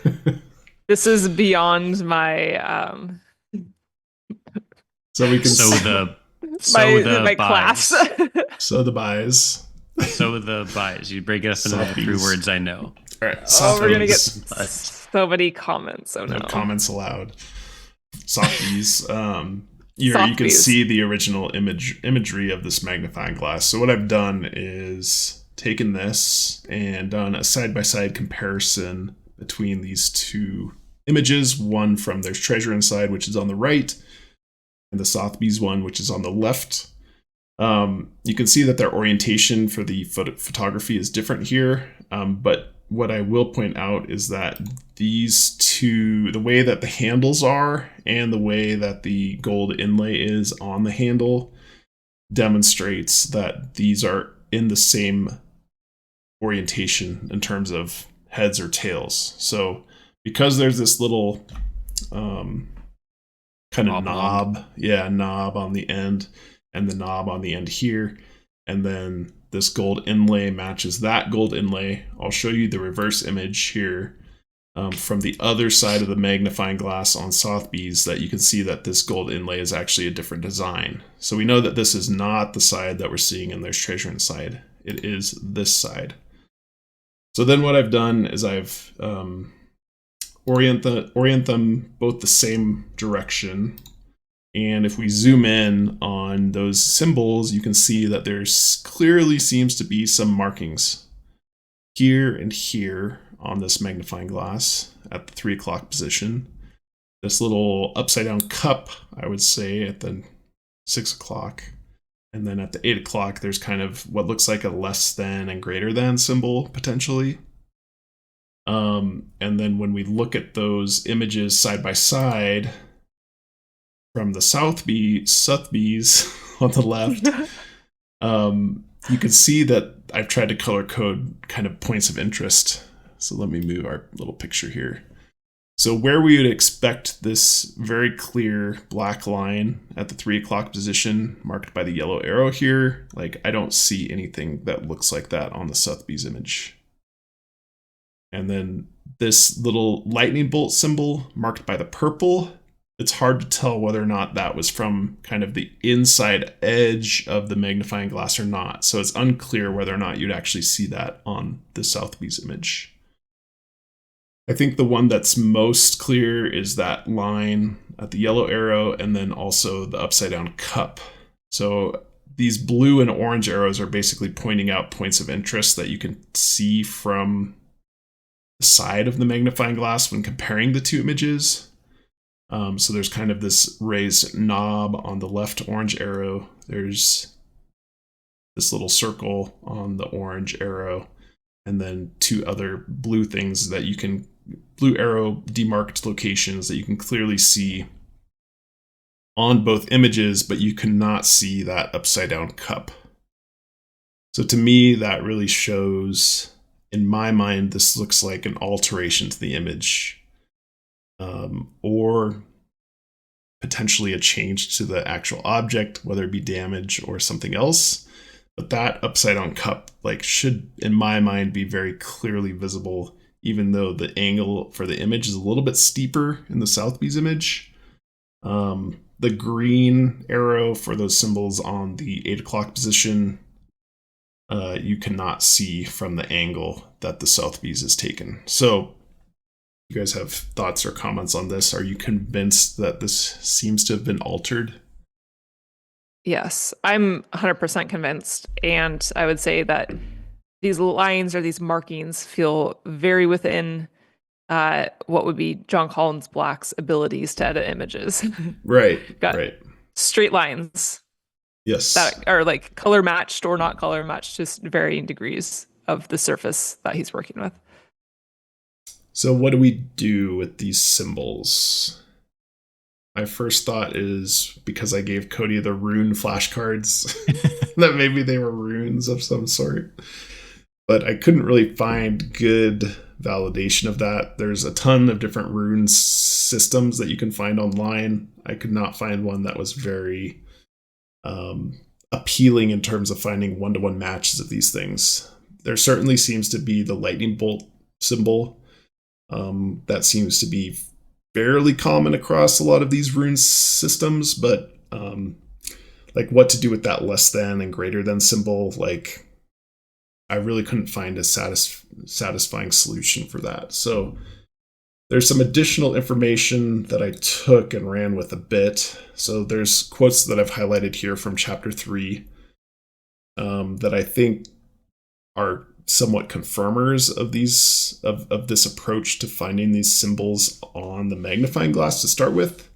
S2: This is beyond my
S1: so we can
S2: my class.
S1: So the buys.
S3: So the buys. You break it up into the 3 words I know.
S1: All right.
S2: We're gonna get so many comments. Oh no.
S1: No comments allowed. Sotheby's. You can see the original imagery of this magnifying glass. So what I've done is taken this and done a side-by-side comparison between these two images, one from There's Treasure Inside, which is on the right, and the Sotheby's one, which is on the left. You can see that their orientation for the photography is different here, but what I will point out is that these two, the way that the handles are and the way that the gold inlay is on the handle demonstrates that these are in the same orientation in terms of heads or tails. So because there's this little kind of knob on the end and the knob on the end here, and then this gold inlay matches that gold inlay. I'll show you the reverse image here from the other side of the magnifying glass on Sotheby's, that you can see that this gold inlay is actually a different design. So we know that this is not the side that we're seeing in There's Treasure Inside. It is this side. So then what I've done is I've orient them both the same direction. And if we zoom in on those symbols, you can see that there's clearly seems to be some markings here and here on this magnifying glass at the 3 o'clock position. This little upside down cup, I would say, at the 6 o'clock. And then at the 8 o'clock, there's kind of what looks like a less than and greater than symbol, potentially. And then when we look at those images side by side, from the Sotheby's on the left, you can see that I've tried to color code kind of points of interest. So let me move our little picture here. So where we would expect this very clear black line at the 3 o'clock position marked by the yellow arrow here, like I don't see anything that looks like that on the Sotheby's image. And then this little lightning bolt symbol marked by the purple, it's hard to tell whether or not that was from kind of the inside edge of the magnifying glass or not. So it's unclear whether or not you'd actually see that on the Sotheby's image. I think the one that's most clear is that line at the yellow arrow and then also the upside down cup. So these blue and orange arrows are basically pointing out points of interest that you can see from the side of the magnifying glass when comparing the two images. So there's kind of this raised knob on the left orange arrow. There's this little circle on the orange arrow, and then two other blue things that you can, blue arrow demarked locations that you can clearly see on both images, but you cannot see that upside down cup. So to me, that really shows, in my mind, this looks like an alteration to the image. Or potentially a change to the actual object, whether it be damage or something else. But that upside down cup should, in my mind, be very clearly visible, even though the angle for the image is a little bit steeper in the Sotheby's image. The green arrow for those symbols on the 8 o'clock position, you cannot see from the angle that the Sotheby's is taken. So you guys have thoughts or comments on this? Are you convinced that this seems to have been altered?
S2: Yes, I'm 100% convinced. And I would say that these lines or these markings feel very within what would be Jon Collins-Black's abilities to edit images.
S1: Right.
S2: Got
S1: Right.
S2: straight lines
S1: Yes.
S2: that are like color matched or not color matched, just varying degrees of the surface that he's working with.
S1: So what do we do with these symbols? My first thought is, because I gave Cody the rune flashcards, that maybe they were runes of some sort. But I couldn't really find good validation of that. There's a ton of different rune systems that you can find online. I could not find one that was very appealing in terms of finding one-to-one matches of these things. There certainly seems to be the lightning bolt symbol. That seems to be fairly common across a lot of these rune systems, but like what to do with that less than and greater than symbol, like I really couldn't find a satisfying solution for that. So there's some additional information that I took and ran with a bit. So there's quotes that I've highlighted here from chapter 3 that I think are somewhat confirmers of these of this approach to finding these symbols on the magnifying glass to start with.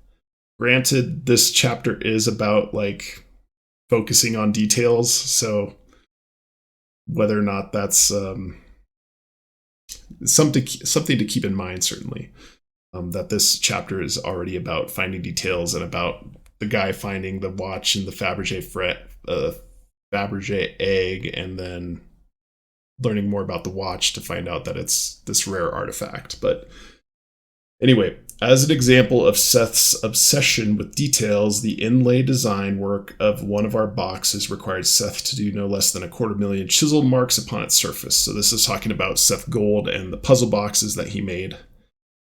S1: Granted, this chapter is about like focusing on details, so whether or not that's something to keep in mind, certainly, that this chapter is already about finding details and about the guy finding the watch in the Faberge egg, and then learning more about the watch to find out that it's this rare artifact. But anyway, as an example of Seth's obsession with details, the inlay design work of one of our boxes required Seth to do no less than 250,000 chisel marks upon its surface. So this is talking about Seth Gold and the puzzle boxes that he made.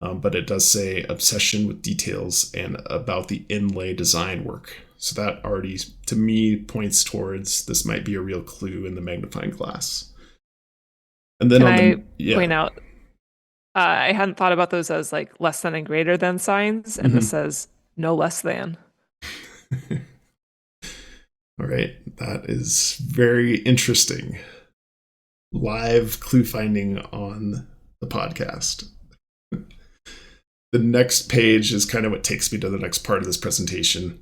S1: But it does say obsession with details and about the inlay design work. So that already, to me, points towards this might be a real clue in the magnifying glass. And then
S2: point out, I hadn't thought about those as like less than and greater than signs, and this says no less than.
S1: All right, that is very interesting. Live clue finding on the podcast. The next page is kind of what takes me to the next part of this presentation.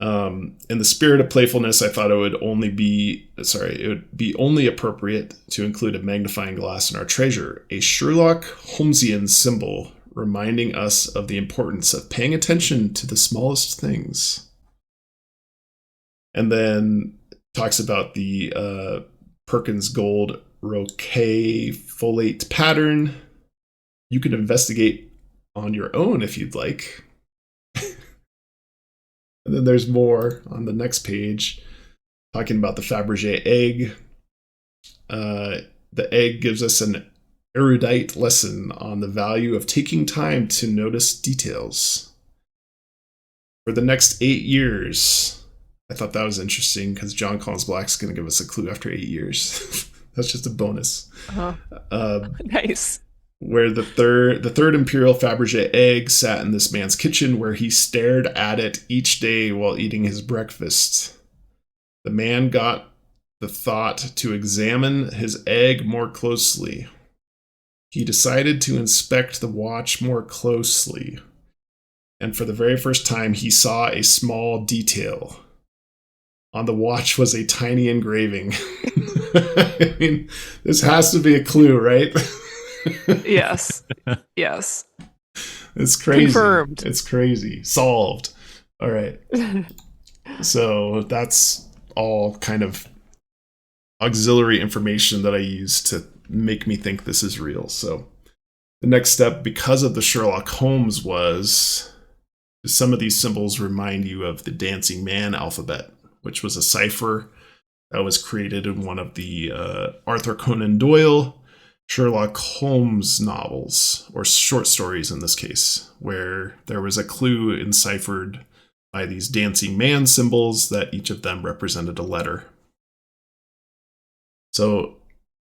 S1: In the spirit of playfulness, I thought it would be only appropriate to include a magnifying glass in our treasure, a Sherlock Holmesian symbol reminding us of the importance of paying attention to the smallest things. And then talks about the Perkins Gold Roquet folate pattern. You can investigate on your own if you'd like. And then there's more on the next page talking about the Faberge egg. The egg gives us an erudite lesson on the value of taking time to notice details. For the next 8 years, I thought that was interesting because Jon Collins-Black's going to give us a clue after 8 years. That's just a bonus.
S2: Nice.
S1: Where the third Imperial Faberge egg sat in this man's kitchen, where he stared at it each day while eating his breakfast. The man got the thought to examine his egg more closely. He decided to inspect the watch more closely. And for the very first time, he saw a small detail. On the watch was a tiny engraving. I mean, this has to be a clue, right?
S2: Yes. Yes.
S1: It's crazy.
S2: Confirmed.
S1: It's crazy. Solved. All right. So that's all kind of auxiliary information that I use to make me think this is real. So the next step, because of the Sherlock Holmes, was some of these symbols remind you of the Dancing Man alphabet, which was a cipher that was created in one of the Arthur Conan Doyle Sherlock Holmes novels, or short stories in this case, where there was a clue enciphered by these dancing man symbols that each of them represented a letter. So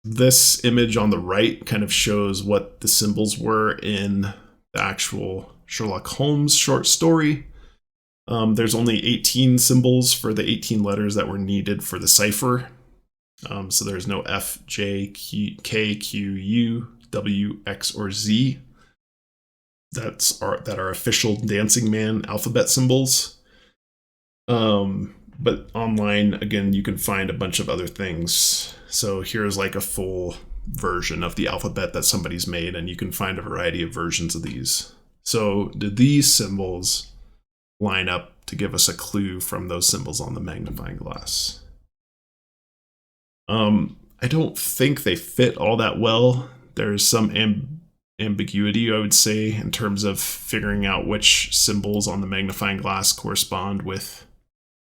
S1: this image on the right kind of shows what the symbols were in the actual Sherlock Holmes short story. There's only 18 symbols for the 18 letters that were needed for the cipher. So there's no F, J, K, Q, U, W, X, or Z. That are official Dancing Man alphabet symbols. But online, again, you can find a bunch of other things. So here's like a full version of the alphabet that somebody's made, and you can find a variety of versions of these. So do these symbols line up to give us a clue from those symbols on the magnifying glass? I don't think they fit all that well. There's some ambiguity, I would say, in terms of figuring out which symbols on the magnifying glass correspond with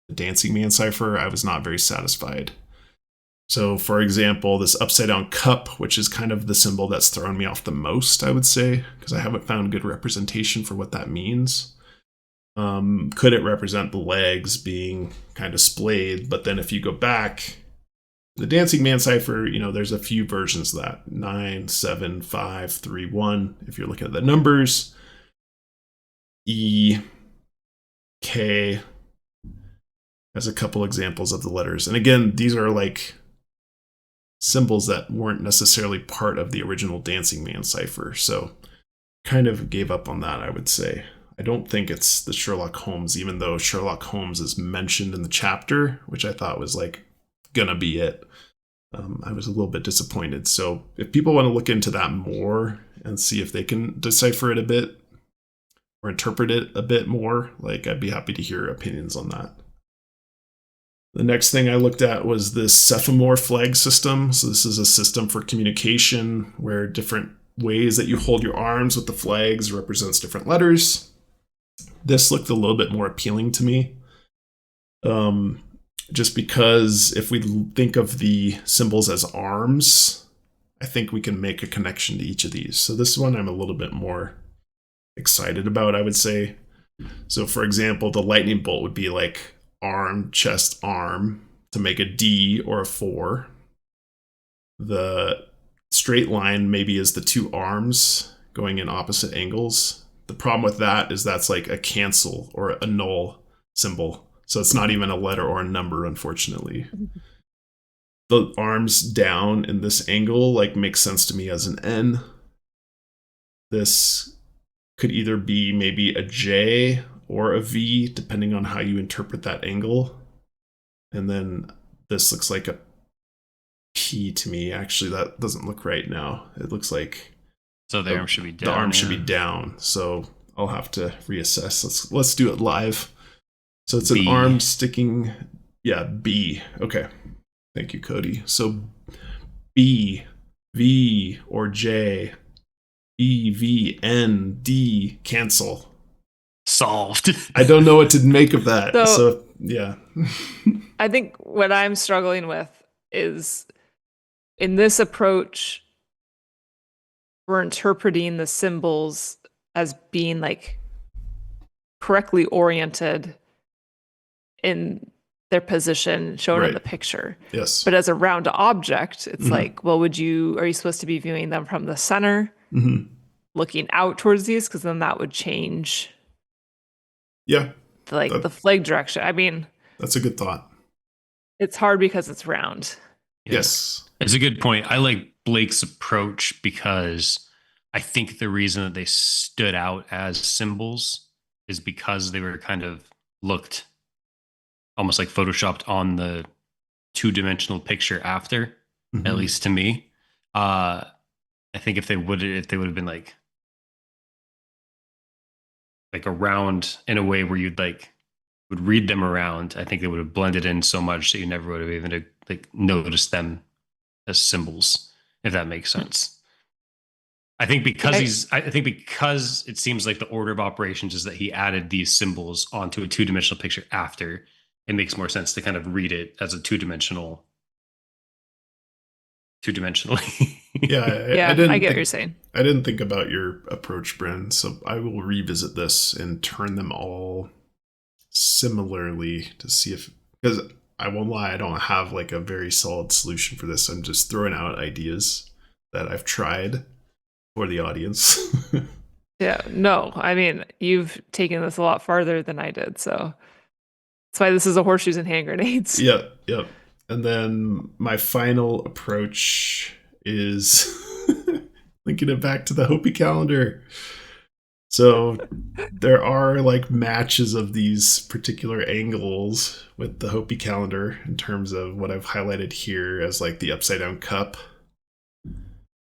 S1: the Dancing Man cipher. I was not very satisfied. So, for example, this upside down cup, which is kind of the symbol that's thrown me off the most, I would say, because I haven't found good representation for what that means. Could it represent the legs being kind of splayed? But then if you go back, the Dancing Man cipher, there's a few versions of that. 9, 7, 5, 3, 1. If you're looking at the numbers, E, K has a couple examples of the letters. And again, these are like symbols that weren't necessarily part of the original Dancing Man cipher. So kind of gave up on that, I would say. I don't think it's the Sherlock Holmes, even though Sherlock Holmes is mentioned in the chapter, which I thought was like gonna be it. I was a little bit disappointed. So if people want to look into that more and see if they can decipher it a bit or interpret it a bit more, like I'd be happy to hear opinions on that. The next thing I looked at was this Cephomore flag system. So this is a system for communication where different ways that you hold your arms with the flags represents different letters. This looked a little bit more appealing to me. Just because if we think of the symbols as arms, I think we can make a connection to each of these. So this one I'm a little bit more excited about, I would say. So for example, the lightning bolt would be like arm, chest, arm to make a D or a 4. The straight line maybe is the two arms going in opposite angles. The problem with that is that's like a cancel or a null symbol. So it's not even a letter or a number, unfortunately. The arms down in this angle like makes sense to me as an N. This could either be maybe a J or a V, depending on how you interpret that angle. And then this looks like a P to me. Actually, that doesn't look right now. It looks like
S3: so the arm should be down.
S1: The arm should be down. So I'll have to reassess. Let's do it live. So it's an arm sticking. Yeah, B. Okay. Thank you, Cody. So B, V, or J, E, V, N, D, cancel.
S3: Solved.
S1: I don't know what to make of that. So yeah.
S2: I think what I'm struggling with is in this approach, we're interpreting the symbols as being like correctly oriented in their position shown in the picture.
S1: Yes.
S2: But as a round object, it's like, well, are you supposed to be viewing them from the center, looking out towards these? Because then that would change.
S1: Yeah.
S2: The flag direction. I mean,
S1: that's a good thought.
S2: It's hard because it's round.
S1: Yes.
S3: It's a good point. I like Blake's approach because I think the reason that they stood out as symbols is because they were kind of looked almost like photoshopped on the two-dimensional picture after, at least to me. I think if they would have been like around in a way where you'd would read them around, I think they would have blended in so much that you never would have even noticed them as symbols, if that makes sense. I think because because it seems like the order of operations is that he added these symbols onto a two-dimensional picture after, it makes more sense to kind of read it as a two-dimensionally.
S1: Yeah,
S2: I get what you're saying.
S1: I didn't think about your approach, Bren, so I will revisit this and turn them all similarly to see if, because I won't lie, I don't have like a very solid solution for this. I'm just throwing out ideas that I've tried for the audience.
S2: Yeah, no, I mean, you've taken this a lot farther than I did, so that's why this is a Horseshoes and Hand Grenades.
S1: Yep. And then my final approach is linking it back to the Hopi calendar. So there are like matches of these particular angles with the Hopi calendar in terms of what I've highlighted here as like the upside down cup.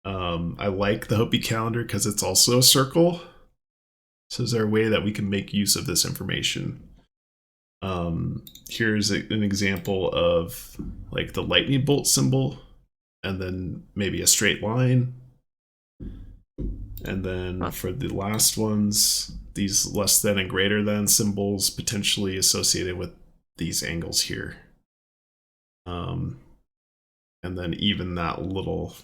S1: I like the Hopi calendar because it's also a circle. So is there a way that we can make use of this information? Here's an example of like the lightning bolt symbol, and then maybe a straight line. And then for the last ones, these less than and greater than symbols potentially associated with these angles here. And then even that little,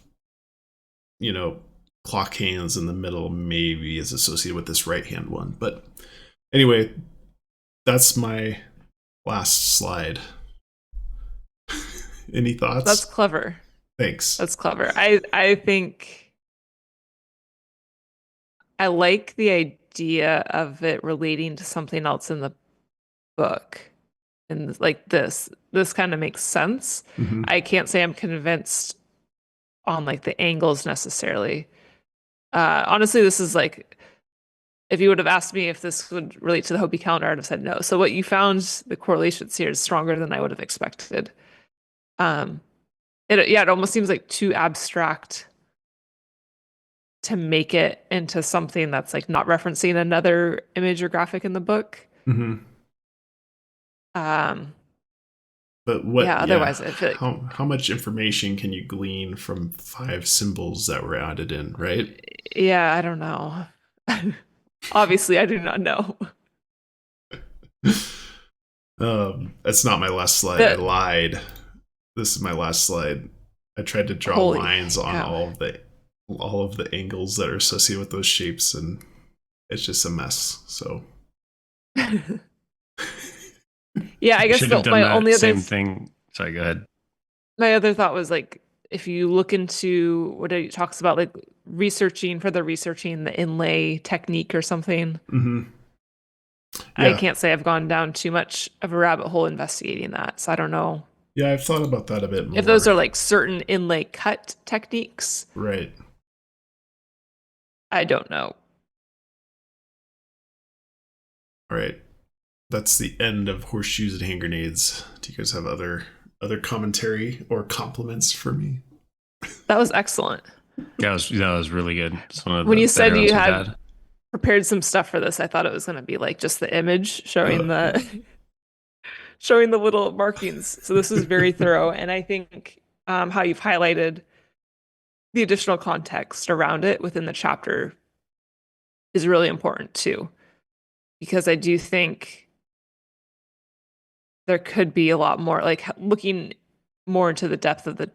S1: clock hands in the middle maybe is associated with this right hand one. But anyway, that's my last slide. Any thoughts?
S2: That's clever.
S1: Thanks.
S2: That's clever. I think I like the idea of it relating to something else in the book. And like this kind of makes sense.
S1: Mm-hmm.
S2: I can't say I'm convinced on like the angles necessarily. Honestly, this is like, if you would have asked me if this would relate to the Hopi calendar, I'd have said no. So what you found, the correlations here, is stronger than I would have expected. It almost seems like too abstract to make it into something that's like not referencing another image or graphic in the book.
S1: Mm-hmm. But what?
S2: Yeah. Otherwise, I feel like
S1: how much information can you glean from 5 symbols that were added in, right?
S2: Yeah, I don't know. Obviously, I do not know.
S1: That's not my last slide. I lied. This is my last slide. I tried to draw lines on all of the angles that are associated with those shapes, and it's just a mess. So.
S2: Yeah, I guess my only other
S3: same thing. Sorry, go ahead.
S2: My other thought was like, if you look into what it talks about, like further researching the inlay technique or something.
S1: Mm-hmm.
S2: I can't say I've gone down too much of a rabbit hole investigating that, so I don't know.
S1: Yeah, I've thought about that a bit more.
S2: If those are like certain inlay cut techniques.
S1: Right.
S2: I don't know.
S1: All right. That's the end of Horseshoes and Hand Grenades. Do you guys have other commentary or compliments for me?
S2: That was excellent.
S3: That was really good.
S2: When you said you had prepared some stuff for this, I thought it was going to be like just the image showing showing the little markings. So this is very thorough, and I think how you've highlighted the additional context around it within the chapter is really important too, because I do think there could be a lot more, like looking more into the depth of the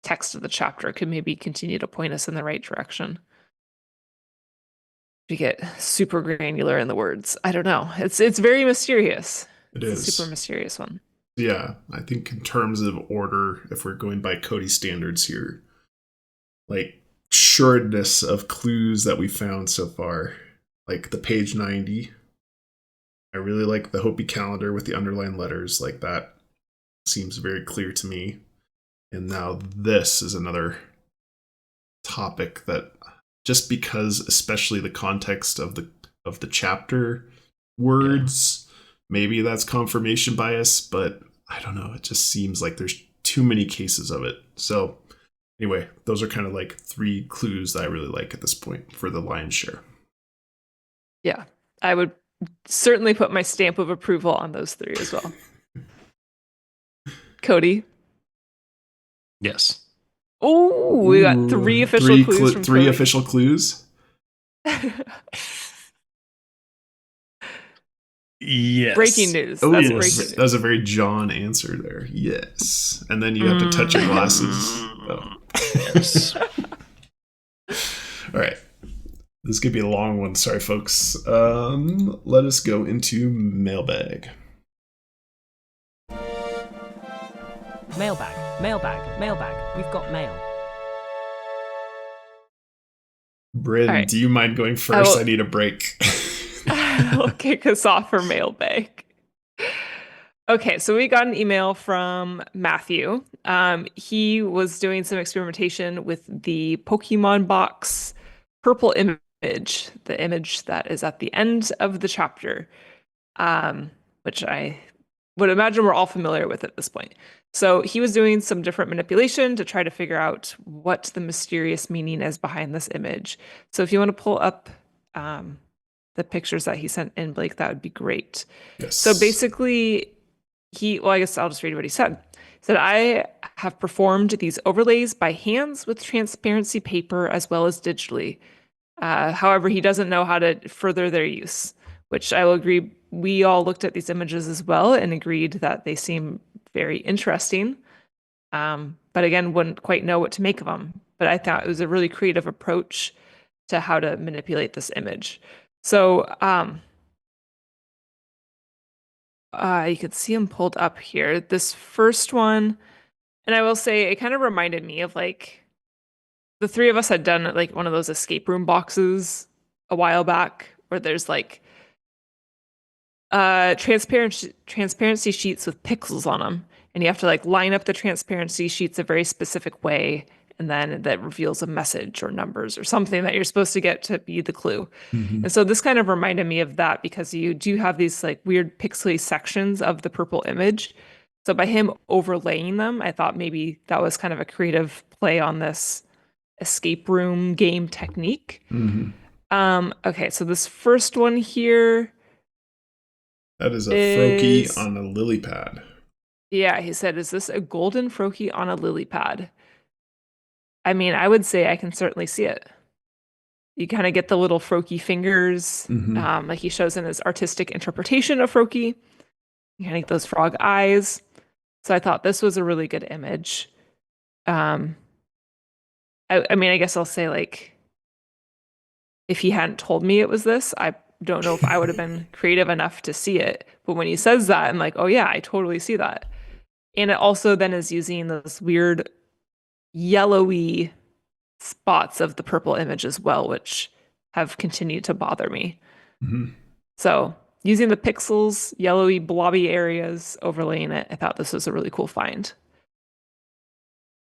S2: text of the chapter could maybe continue to point us in the right direction. We get super granular in the words. I don't know. It's very mysterious. It's a super mysterious one.
S1: Yeah, I think in terms of order, if we're going by Cody standards here, like sureness of clues that we found so far, like the page 90. I really like the Hopi calendar with the underlined letters. Like that seems very clear to me. And now this is another topic that, just because especially the context of the chapter words, maybe that's confirmation bias, but I don't know. It just seems like there's too many cases of it. So anyway, those are kind of like 3 clues that I really like at this point for the lion's share.
S2: Yeah, I would certainly put my stamp of approval on those 3 as well. Cody?
S3: Yes.
S2: Oh, we got 3 official clues from
S1: 3
S2: Cody.
S1: official clues?
S3: Yes.
S2: Breaking news.
S1: Oh,
S2: That's
S1: yes.
S2: breaking news.
S1: That was a very John answer there. Yes. And then you have to touch your glasses. Oh.
S3: Yes.
S1: All right. This could be a long one. Sorry, folks. Let us go into Mailbag.
S4: Mailbag. We've got mail.
S1: Bryn,
S2: right.
S1: do you mind going first? I need a break.
S2: I'll kick us off for Mailbag. Okay, so we got an email from Matthew. He was doing some experimentation with the Pokemon box purple image, the image that is at the end of the chapter, which I would imagine we're all familiar with at this point. So he was doing some different manipulation to try to figure out what the mysterious meaning is behind this image. So if you want to pull up the pictures that he sent in, Blake, that would be great.
S1: Yes.
S2: So basically, I guess I'll just read what he said. He said, I have performed these overlays by hands with transparency paper as well as digitally. However, he doesn't know how to further their use, which I will agree. We all looked at these images as well and agreed that they seem very interesting. But again, wouldn't quite know what to make of them. But I thought it was a really creative approach to how to manipulate this image. So you could see them pulled up here. This first one, and I will say it kind of reminded me of like the three of us had done like one of those escape room boxes a while back where there's like transparency sheets with pixels on them, and you have to like line up the transparency sheets a very specific way, and then that reveals a message or numbers or something that you're supposed to get to be the clue.
S1: Mhm.
S2: And so this kind of reminded me of that because you do have these like weird pixely sections of the purple image. So by him overlaying them, I thought maybe that was kind of a creative play on this escape room game technique.
S1: Mhm.
S2: Okay, so this first one here,
S1: That is a Froakie on a lily pad.
S2: yeah, he said, is this a golden Froakie on a lily pad? I mean, I would say I can certainly see it. You kind of get the little Froakie fingers,
S1: Mhm.
S2: like he shows in his artistic interpretation of Froakie. You kind of get those frog eyes. So I thought this was a really good image. I mean, I guess I'll say like, if he hadn't told me it was this, I don't know if I would have been creative enough to see it. But when he says that, I'm like, oh yeah, I totally see that. And it also then is using those weird yellowy spots of the purple image as well, which have continued to bother me.
S1: Mhm.
S2: So using the pixels, yellowy, blobby areas, overlaying it, I thought this was a really cool find.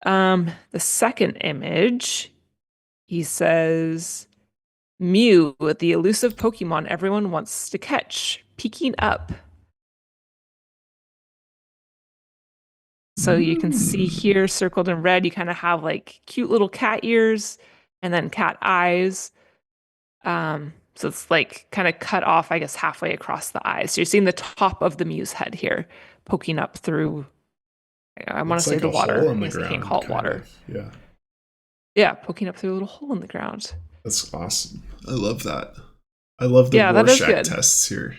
S2: The second image, he says, Mew, the elusive Pokemon everyone wants to catch, peeking up. So you can see here circled in red, you kind of have like cute little cat ears and then cat eyes. So it's like kind of cut off, I guess, halfway across the eyes. So you're seeing the top of the Mew's head here poking up through, I want to
S1: Looks
S2: say
S1: like
S2: the
S1: a
S2: water.
S1: hole in
S2: I
S1: the
S2: guess I can't
S1: ground,
S2: call it
S1: kind
S2: water.
S1: of. Yeah,
S2: Yeah, poking up through a little hole in the ground.
S1: that's awesome. I love that. I love the
S2: Yeah, that is
S1: Rorschach
S2: good.
S1: tests here.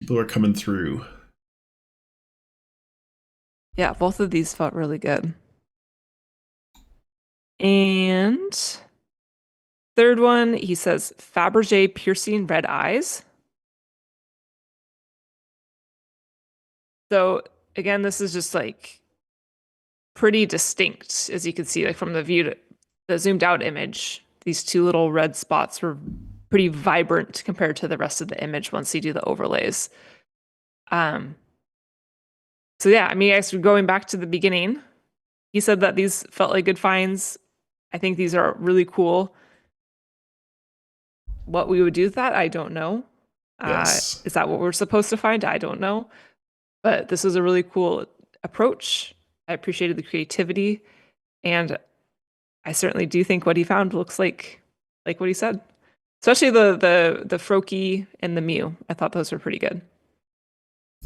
S1: People are coming through.
S2: Yeah, both of these felt really good. And third one, he says Faberge piercing red eyes. So again, this is just like pretty distinct, as you can see, like from the zoomed out image. These two little red spots were pretty vibrant compared to the rest of the image once you do the overlays. So yeah, I mean, I guess going back to the beginning, he said that these felt like good finds. I think these are really cool. What we would do with that, I don't know.
S1: Yes.
S2: Is that what we're supposed to find? I don't know. But this was a really cool approach. I appreciated the creativity, and I certainly do think what he found looks like what he said. Especially the Froakie and the Mew. I thought those were pretty good.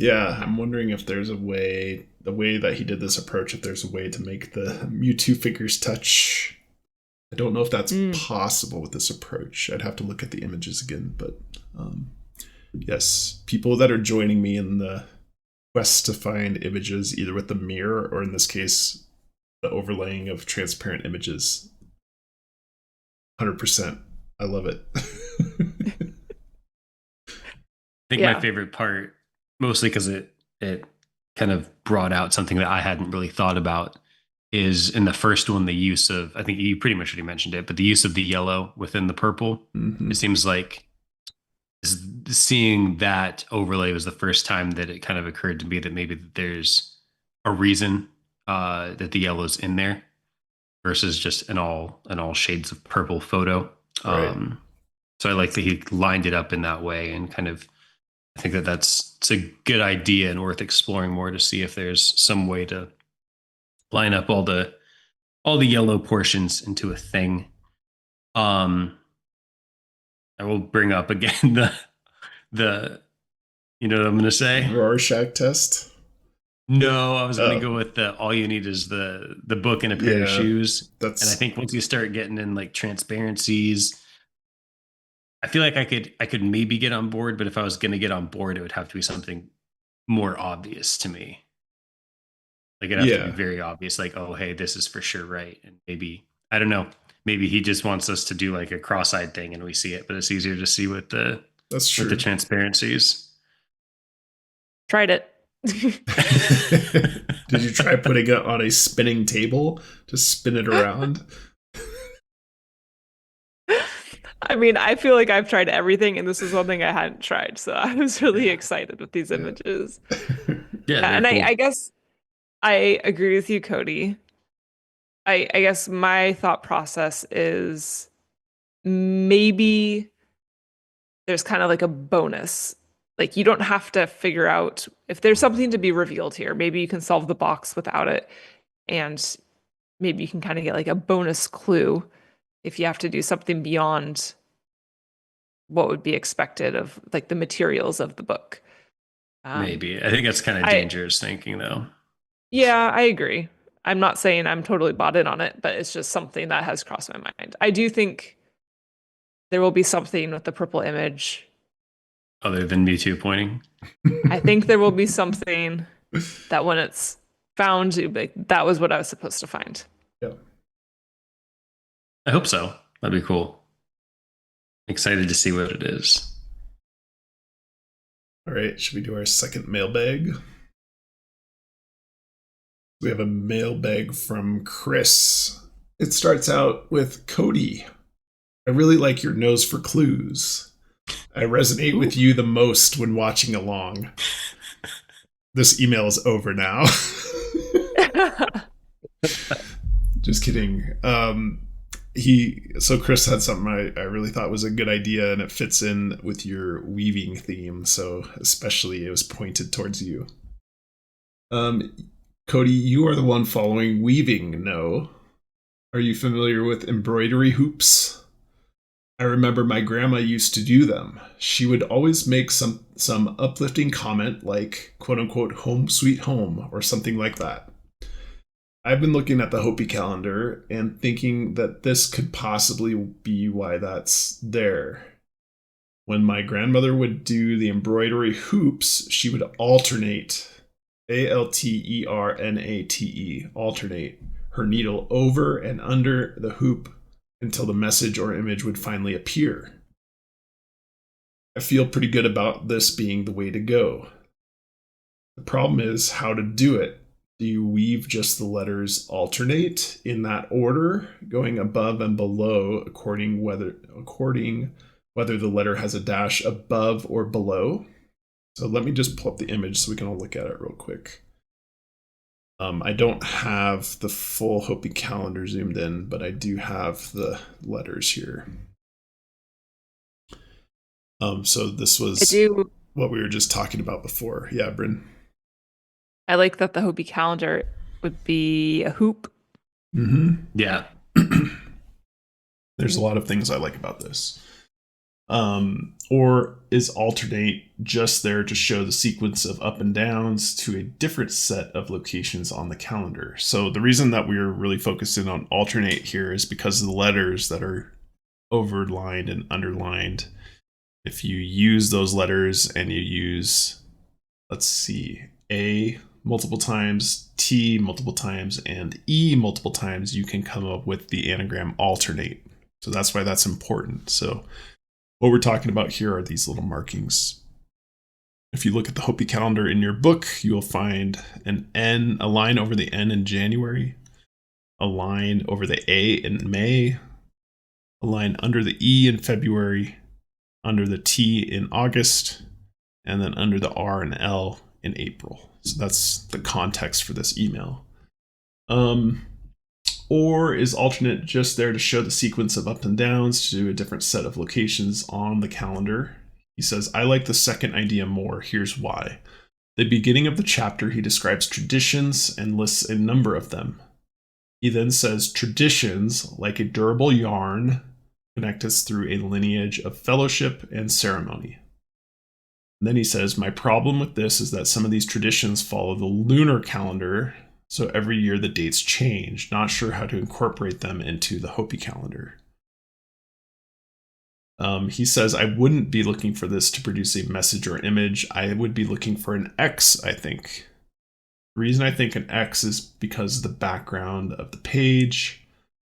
S1: Yeah, I'm wondering if there's a way, the way that he did this approach, if there's a way to make the Mewtwo figures touch. I don't know if that's possible with this approach. I'd have to look at the images again, but yes, people that are joining me in the quest to find images, either with the mirror or in this case, the overlaying of transparent images. 100%. I love it.
S3: I think my favorite part, mostly because it kind of brought out something that I hadn't really thought about, is in the first one, the use of, I think you pretty much already mentioned it, but the use of the yellow within the purple.
S1: Mhm.
S3: It seems like seeing that overlay was the first time that it kind of occurred to me that maybe there's a reason that the yellow's in there versus just an all shades of purple photo.
S1: Right.
S3: So I like that he lined it up in that way, and kind of I think that it's a good idea and worth exploring more to see if there's some way to line up all the yellow portions into a thing. I will bring up again the you know what I'm going to say?
S1: Rorschach test.
S3: No, I was going to go with the all you need is the book and a pair of shoes. And I think once you start getting in like transparencies, I feel like I could maybe get on board, but if I was going to get on board, it would have to be something more obvious to me. Like it'd have to be very obvious, like, oh, hey, this is for sure right. And maybe, I don't know, maybe he just wants us to do like a cross-eyed thing and we see it, but it's easier to see with the transparencies.
S2: Tried it.
S1: Did you try putting it on a spinning table to spin it around?
S2: I mean, I feel like I've tried everything, and this is one thing I hadn't tried. So I was really excited with these images. And cool. I guess I agree with you, Cody. I guess my thought process is maybe there's kind of like a bonus. Like you don't have to figure out if there's something to be revealed here. Maybe you can solve the box without it. And maybe you can kind of get like a bonus clue if you have to do something beyond what would be expected of like the materials of the book.
S3: Maybe. I think that's kind of dangerous thinking though.
S2: Yeah, I agree. I'm not saying I'm totally bought in on it, but it's just something that has crossed my mind. I do think there will be something with the purple image.
S3: Other than Mewtwo pointing?
S2: I think there will be something that when it's found, like, that was what I was supposed to find.
S1: Yeah.
S3: I hope so. That'd be cool. Excited to see what it is.
S1: All right, should we do our second mailbag? We have a mailbag from Chris. It starts out with Cody. I really like your nose for clues. I resonate with you the most when watching along. This email is over now. Just kidding. So Chris had something I really thought was a good idea, and it fits in with your weaving theme. So especially it was pointed towards you. Cody, you are the one following weaving, no? Are you familiar with embroidery hoops? I remember my grandma used to do them. She would always make some uplifting comment like, quote unquote, home sweet home, or something like that. I've been looking at the Hopi calendar and thinking that this could possibly be why that's there. When my grandmother would do the embroidery hoops, she would alternate, alternate, alternate her needle over and under the hoop until the message or image would finally appear. I feel pretty good about this being the way to go. The problem is how to do it. Do you weave just the letters alternate in that order, going above and below according whether the letter has a dash above or below? So let me just pull up the image so we can all look at it real quick. I don't have the full Hopi calendar zoomed in, but I do have the letters here. So this was what we were just talking about before. Yeah, Bryn.
S2: I like that the Hopi calendar would be a hoop.
S1: Mm-hmm.
S3: Yeah.
S1: There's a lot of things I like about this. Or is alternate just there to show the sequence of up and downs to a different set of locations on the calendar? So the reason that we're really focusing on alternate here is because of the letters that are overlined and underlined. If you use those letters and you use, let's see, A multiple times, T multiple times, and E multiple times, you can come up with the anagram alternate. So that's why that's important. So what we're talking about here are these little markings. If you look at the Hopi calendar in your book, you will find an N, a line over the N in January, a line over the A in May, a line under the E in February, under the T in August, and then under the R and L in April. So that's the context for this email. Or is alternate just there to show the sequence of ups and downs to a different set of locations on the calendar? He says, I like the second idea more. Here's why. The beginning of the chapter, he describes traditions and lists a number of them. He then says traditions, like a durable yarn, connect us through a lineage of fellowship and ceremony. And then he says, my problem with this is that some of these traditions follow the lunar calendar, so every year the dates change. Not sure how to incorporate them into the Hopi calendar. He says, I wouldn't be looking for this to produce a message or image. I would be looking for an X, I think. The reason I think an X is because of the background of the page.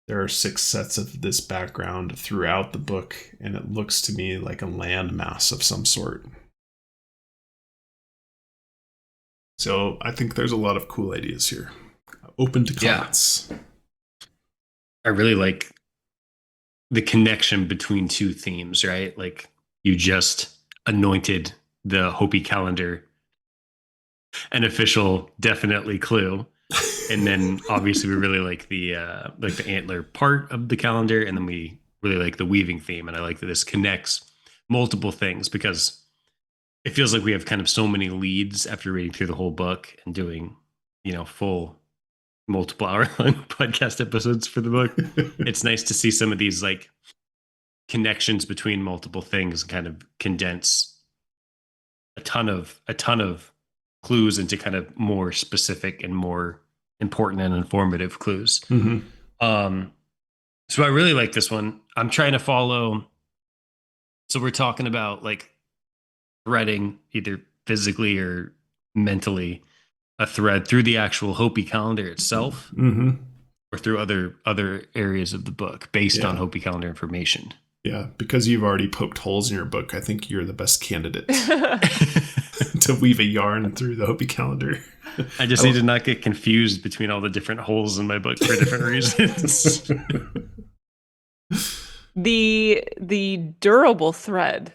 S1: There are 6 sets of this background throughout the book, and it looks to me like a landmass of some sort. So I think there's a lot of cool ideas here. Open to comments.
S3: Yeah. I really like the connection between two themes, right? Like you just anointed the Hopi calendar an official definitely clue. And then obviously we really like the antler part of the calendar, and then we really like the weaving theme. And I like that this connects multiple things because it feels like we have kind of so many leads after reading through the whole book and doing, full multiple hour long podcast episodes for the book. It's nice to see some of these like connections between multiple things and kind of condense a ton of clues into kind of more specific and more important and informative clues.
S1: Mm-hmm.
S3: So I really like this one. I'm trying to follow. So we're talking about like threading either physically or mentally a thread through the actual Hopi calendar itself,
S1: Mm-hmm.
S3: or through other areas of the book based on Hopi calendar information.
S1: Yeah, because you've already poked holes in your book, I think you're the best candidate to weave a yarn through the Hopi calendar.
S3: I just need to not get confused between all the different holes in my book for different reasons.
S2: The durable thread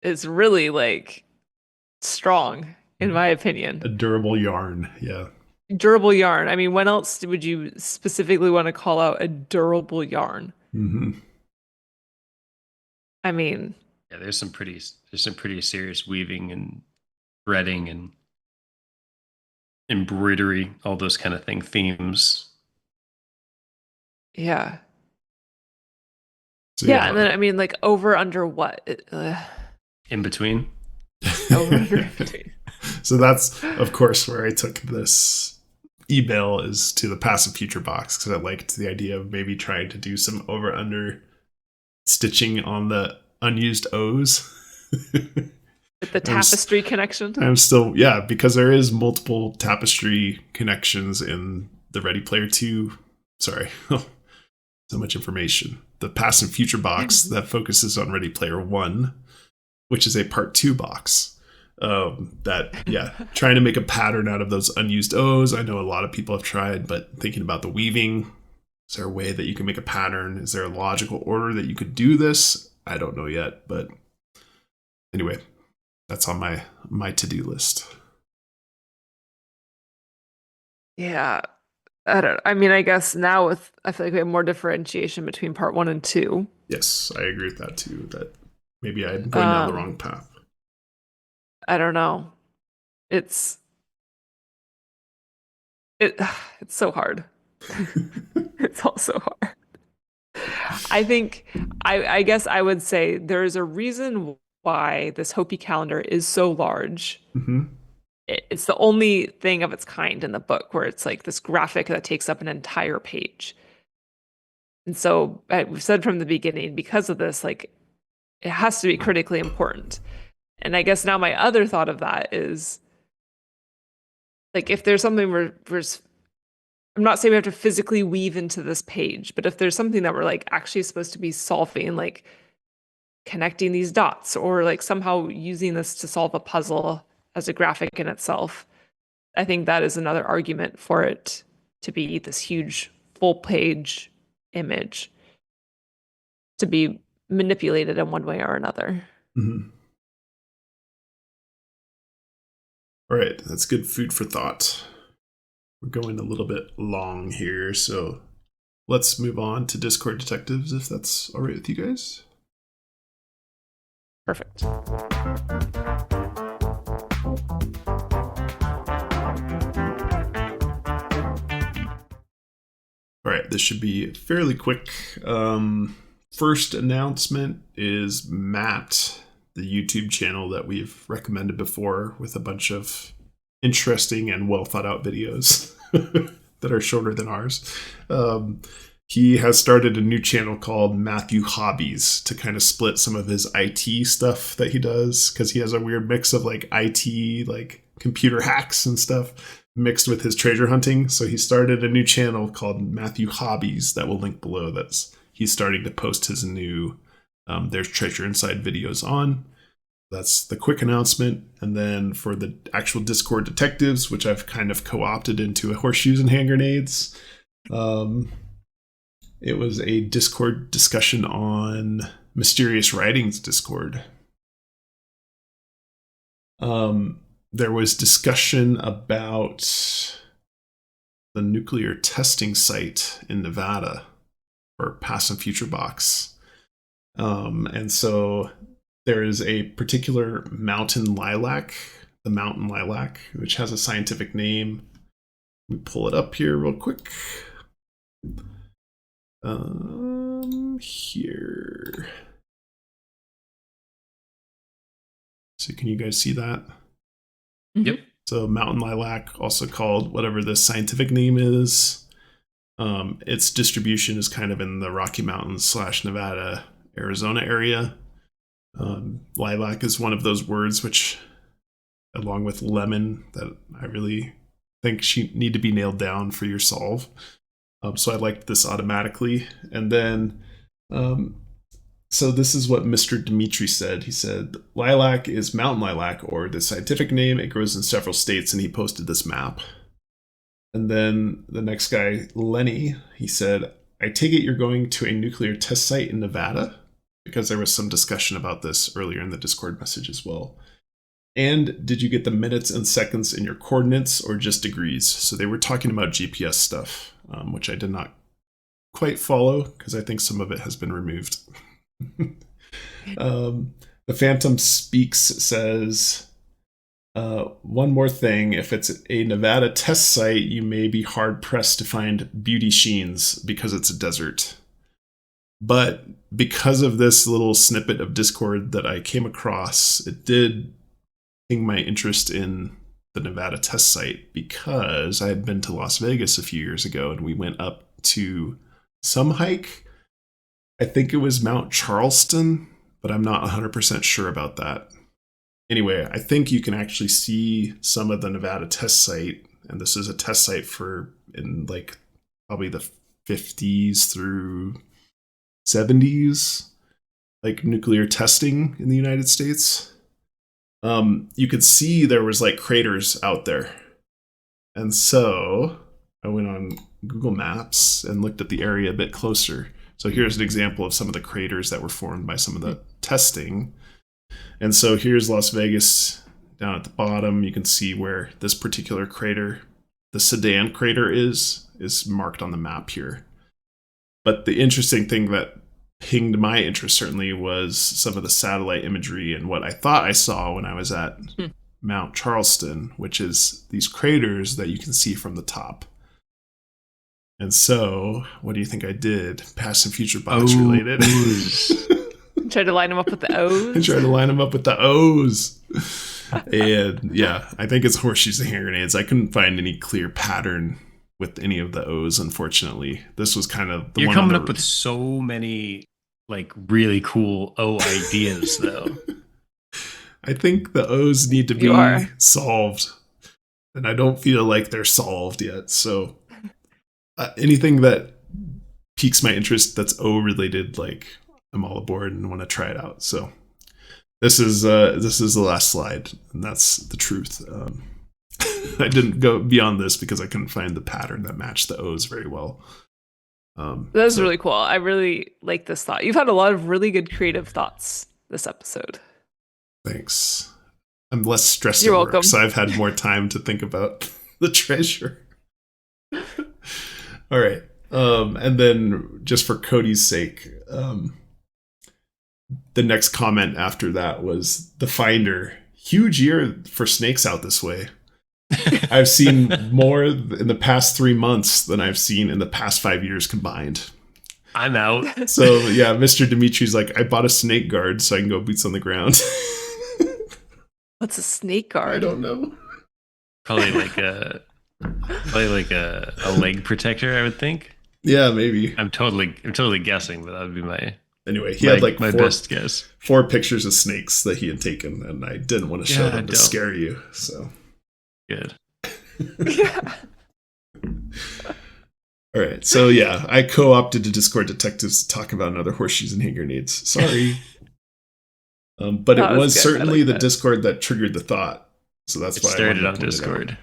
S2: is really like strong, in my opinion.
S1: A durable yarn, yeah.
S2: Durable yarn. I mean, when else would you specifically want to call out a durable yarn?
S1: Mm-hmm.
S2: I mean,
S3: yeah, there's some pretty serious weaving and threading and embroidery, all those kind of themes.
S2: yeah.
S1: So,
S2: Yeah, and then I mean, like over under what?
S3: In between.
S2: Over under in between.
S1: So that's, of course, where I took this email is to the passive future box, because I liked the idea of maybe trying to do some over under stitching on the unused O's.
S2: With the tapestry connection.
S1: I'm still, because there is multiple tapestry connections in the Ready Player 2. Sorry, so much information. The past and future box that focuses on Ready Player 1, which is a part 2 box. Trying to make a pattern out of those unused O's. I know a lot of people have tried, but thinking about the weaving, is there a way that you can make a pattern? Is there a logical order that you could do this? I don't know yet, but anyway, that's on my to-do list.
S2: Yeah. I guess now I feel like we have more differentiation between part 1 and 2.
S1: Yes, I agree with that too, that maybe I'm going down the wrong path.
S2: I don't know. It's so hard. It's all so hard. I think I guess I would say there's a reason why this Hopi calendar is so large.
S1: Mm-hmm.
S2: It's the only thing of its kind in the book where it's like this graphic that takes up an entire page. And so we've said from the beginning, because of this, like it has to be critically important. And I guess now my other thought of that is like if there's something where I'm not saying we have to physically weave into this page, but if there's something that we're like actually supposed to be solving, like connecting these dots or like somehow using this to solve a puzzle as a graphic in itself, I think that is another argument for it to be this huge full page image to be manipulated in one way or another.
S1: Mm-hmm. All right, that's good food for thought. We're going a little bit long here, so let's move on to Discord detectives if that's all right with you guys.
S2: Perfect.
S1: All right, this should be fairly quick. First announcement is Matt, the YouTube channel that we've recommended before with a bunch of interesting and well thought out videos that are shorter than ours. He has started a new channel called Matthew Hobbies to kind of split some of his IT stuff that he does, because he has a weird mix of like IT, like computer hacks and stuff mixed with his treasure hunting. So he started a new channel called Matthew Hobbies that will link below. He's starting to post his new There's Treasure Inside videos on. That's the quick announcement. And then for the actual Discord detectives, which I've kind of co-opted into a Horseshoes and Hand Grenades, it was a Discord discussion on Mysterious Writings Discord. There was discussion about the nuclear testing site in Nevada for Past and Future Box. And so there is a particular mountain lilac, the mountain lilac, which has a scientific name. Let me pull it up here real quick. Here. So can you guys see that?
S3: Yep.
S1: So mountain lilac, also called whatever the scientific name is. Its distribution is kind of in the Rocky Mountains / Nevada, Arizona area. Lilac is one of those words which, along with lemon, that I really think need to be nailed down for your solve. So I liked this automatically. And then, so this is what Mr. Dimitri said. He said, lilac is mountain lilac, or the scientific name. It grows in several states, and he posted this map. And then the next guy, Lenny, he said, I take it you're going to a nuclear test site in Nevada? Because there was some discussion about this earlier in the Discord message as well. And did you get the minutes and seconds in your coordinates or just degrees? So they were talking about GPS stuff, which I did not quite follow because I think some of it has been removed. The Phantom Speaks says, one more thing, if it's a Nevada test site, you may be hard pressed to find beauty sheens because it's a desert. But because of this little snippet of Discord that I came across, it did pique my interest in the Nevada test site, because I had been to Las Vegas a few years ago and we went up to some hike. I think it was Mount Charleston, but I'm not 100% sure about that. Anyway, I think you can actually see some of the Nevada test site, and this is a test site for in like probably the 50s through 70s, like nuclear testing in the United States. You could see there was like craters out there. And so I went on Google Maps and looked at the area a bit closer. So here's an example of some of the craters that were formed by some of the testing. And so here's Las Vegas down at the bottom. You can see where this particular crater, the Sedan crater, is marked on the map here. But the interesting thing that pinged my interest certainly was some of the satellite imagery and what I thought I saw when I was at Mount Charleston, which is these craters that you can see from the top. And so, what do you think I did? Past and Future Box related.
S2: Tried to line them up with the O's.
S1: I tried to line them up with the O's. And yeah, I think it's Horseshoes and Hand Grenades. I couldn't find any clear pattern with any of the O's, unfortunately. This was kind of the
S3: You're
S1: one
S3: coming up with so many like really cool O ideas, though.
S1: I think the O's need to be solved, and I don't feel like they're solved yet. So anything that piques my interest that's O related, like I'm all aboard and want to try it out. So this is the last slide, and that's the truth. I didn't go beyond this because I couldn't find the pattern that matched the O's very well.
S2: That's really cool. I really like this thought. You've had a lot of really good creative thoughts this episode.
S1: Thanks. I'm less stressed
S2: You're
S1: at work,
S2: welcome.
S1: so I've had more time to think about the treasure. All right. And then just for Cody's sake, the next comment after that was the Finder. Huge year for snakes out this way. I've seen more in the past 3 months than I've seen in the past 5 years combined.
S3: I'm out.
S1: So yeah, Mr. Dimitri's like, I bought a snake guard so I can go boots on the ground.
S2: What's a snake guard?
S1: I don't know.
S3: Probably like a leg protector, I would think.
S1: Yeah, maybe.
S3: I'm totally guessing, but that would be my
S1: Anyway, he had like
S3: my best guess.
S1: 4 pictures of snakes that he had taken, and I didn't want to show them to scare you. So
S3: good.
S2: Yeah.
S1: All right, so yeah, I co-opted to Discord detectives to talk about another Horseshoes and Hand Grenades. Sorry, but it was certainly the Discord that triggered the thought. So that's why
S3: it started on Discord.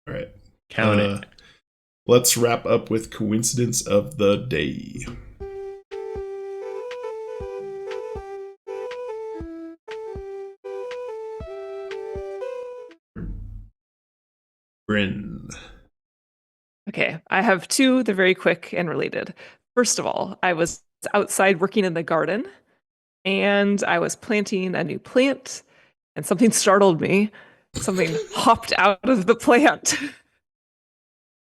S1: All right,
S3: count it.
S1: Let's wrap up with coincidence of the day. Bryn.
S2: Okay, I have 2. They're very quick and related. First of all, I was outside working in the garden, and I was planting a new plant, and something startled me. Something hopped out of the plant.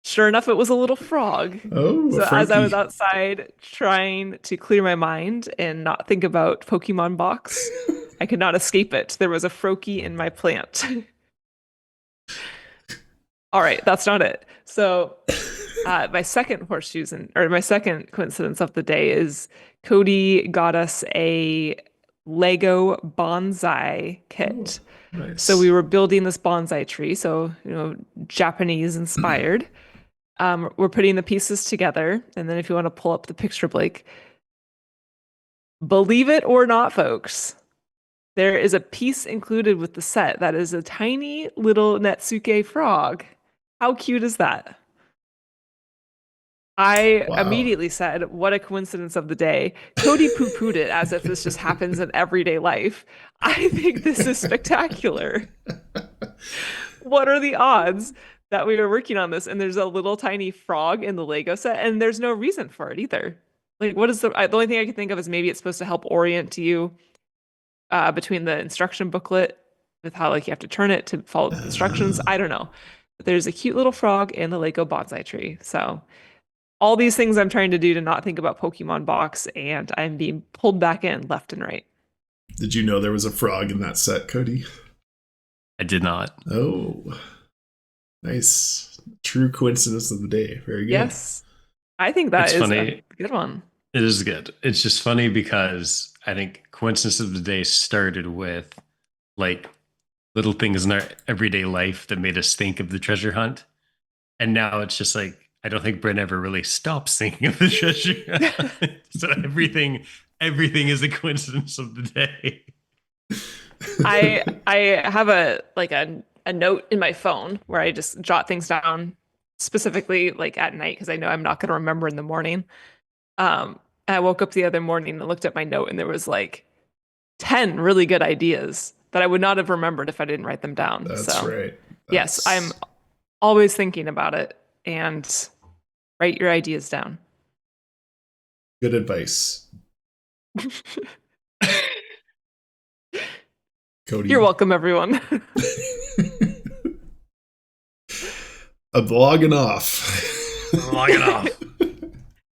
S2: Sure enough, it was a little frog.
S1: Oh,
S2: so as I was outside trying to clear my mind and not think about Pokemon Box, I could not escape it. There was a Froakie in my plant. All right, that's not it. So my second my second coincidence of the day is Cody got us a Lego bonsai kit.
S1: Oh, nice.
S2: So we were building this bonsai tree, so Japanese inspired. We're putting the pieces together, and then if you want to pull up the picture, Blake, believe it or not, folks, there is a piece included with the set that is a tiny little Netsuke frog. How cute is that? I immediately said, what a coincidence of the day. Cody poo-pooed it as if this just happens in everyday life. I think this is spectacular. What are the odds that we were working on this and there's a little tiny frog in the Lego set and there's no reason for it either? Like, what is the only thing I can think of is maybe it's supposed to help orient you between the instruction booklet with how like you have to turn it to follow the instructions. I don't know. But there's a cute little frog in the Lego bonsai tree. So all these things I'm trying to do to not think about Pokemon Box, and I'm being pulled back in left and right.
S1: Did you know there was a frog in that set, Cody?
S3: I did not.
S1: Oh, nice. True coincidence of the day. Very good.
S2: Yes. I think that is funny. A good one.
S3: It is good. It's just funny because I think coincidence of the day started with like little things in our everyday life that made us think of the treasure hunt. And now it's just like, I don't think Bryn ever really stops thinking of the treasure hunt. So everything is a coincidence of the day.
S2: I have a note in my phone where I just jot things down specifically like at night because I know I'm not going to remember in the morning. I woke up the other morning and looked at my note and there was like 10 really good ideas that I would not have remembered if I didn't write them down.
S1: That's right.
S2: Yes, I'm always thinking about it, and write your ideas down.
S1: Good advice. Cody.
S2: You're welcome, everyone.
S1: I'm logging off.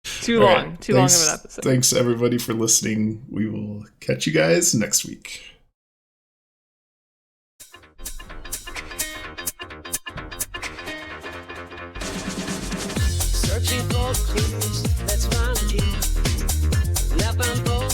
S2: Too long of an episode.
S1: Thanks everybody for listening. We will catch you guys next week.
S5: Searching for clues, that's my key. Left and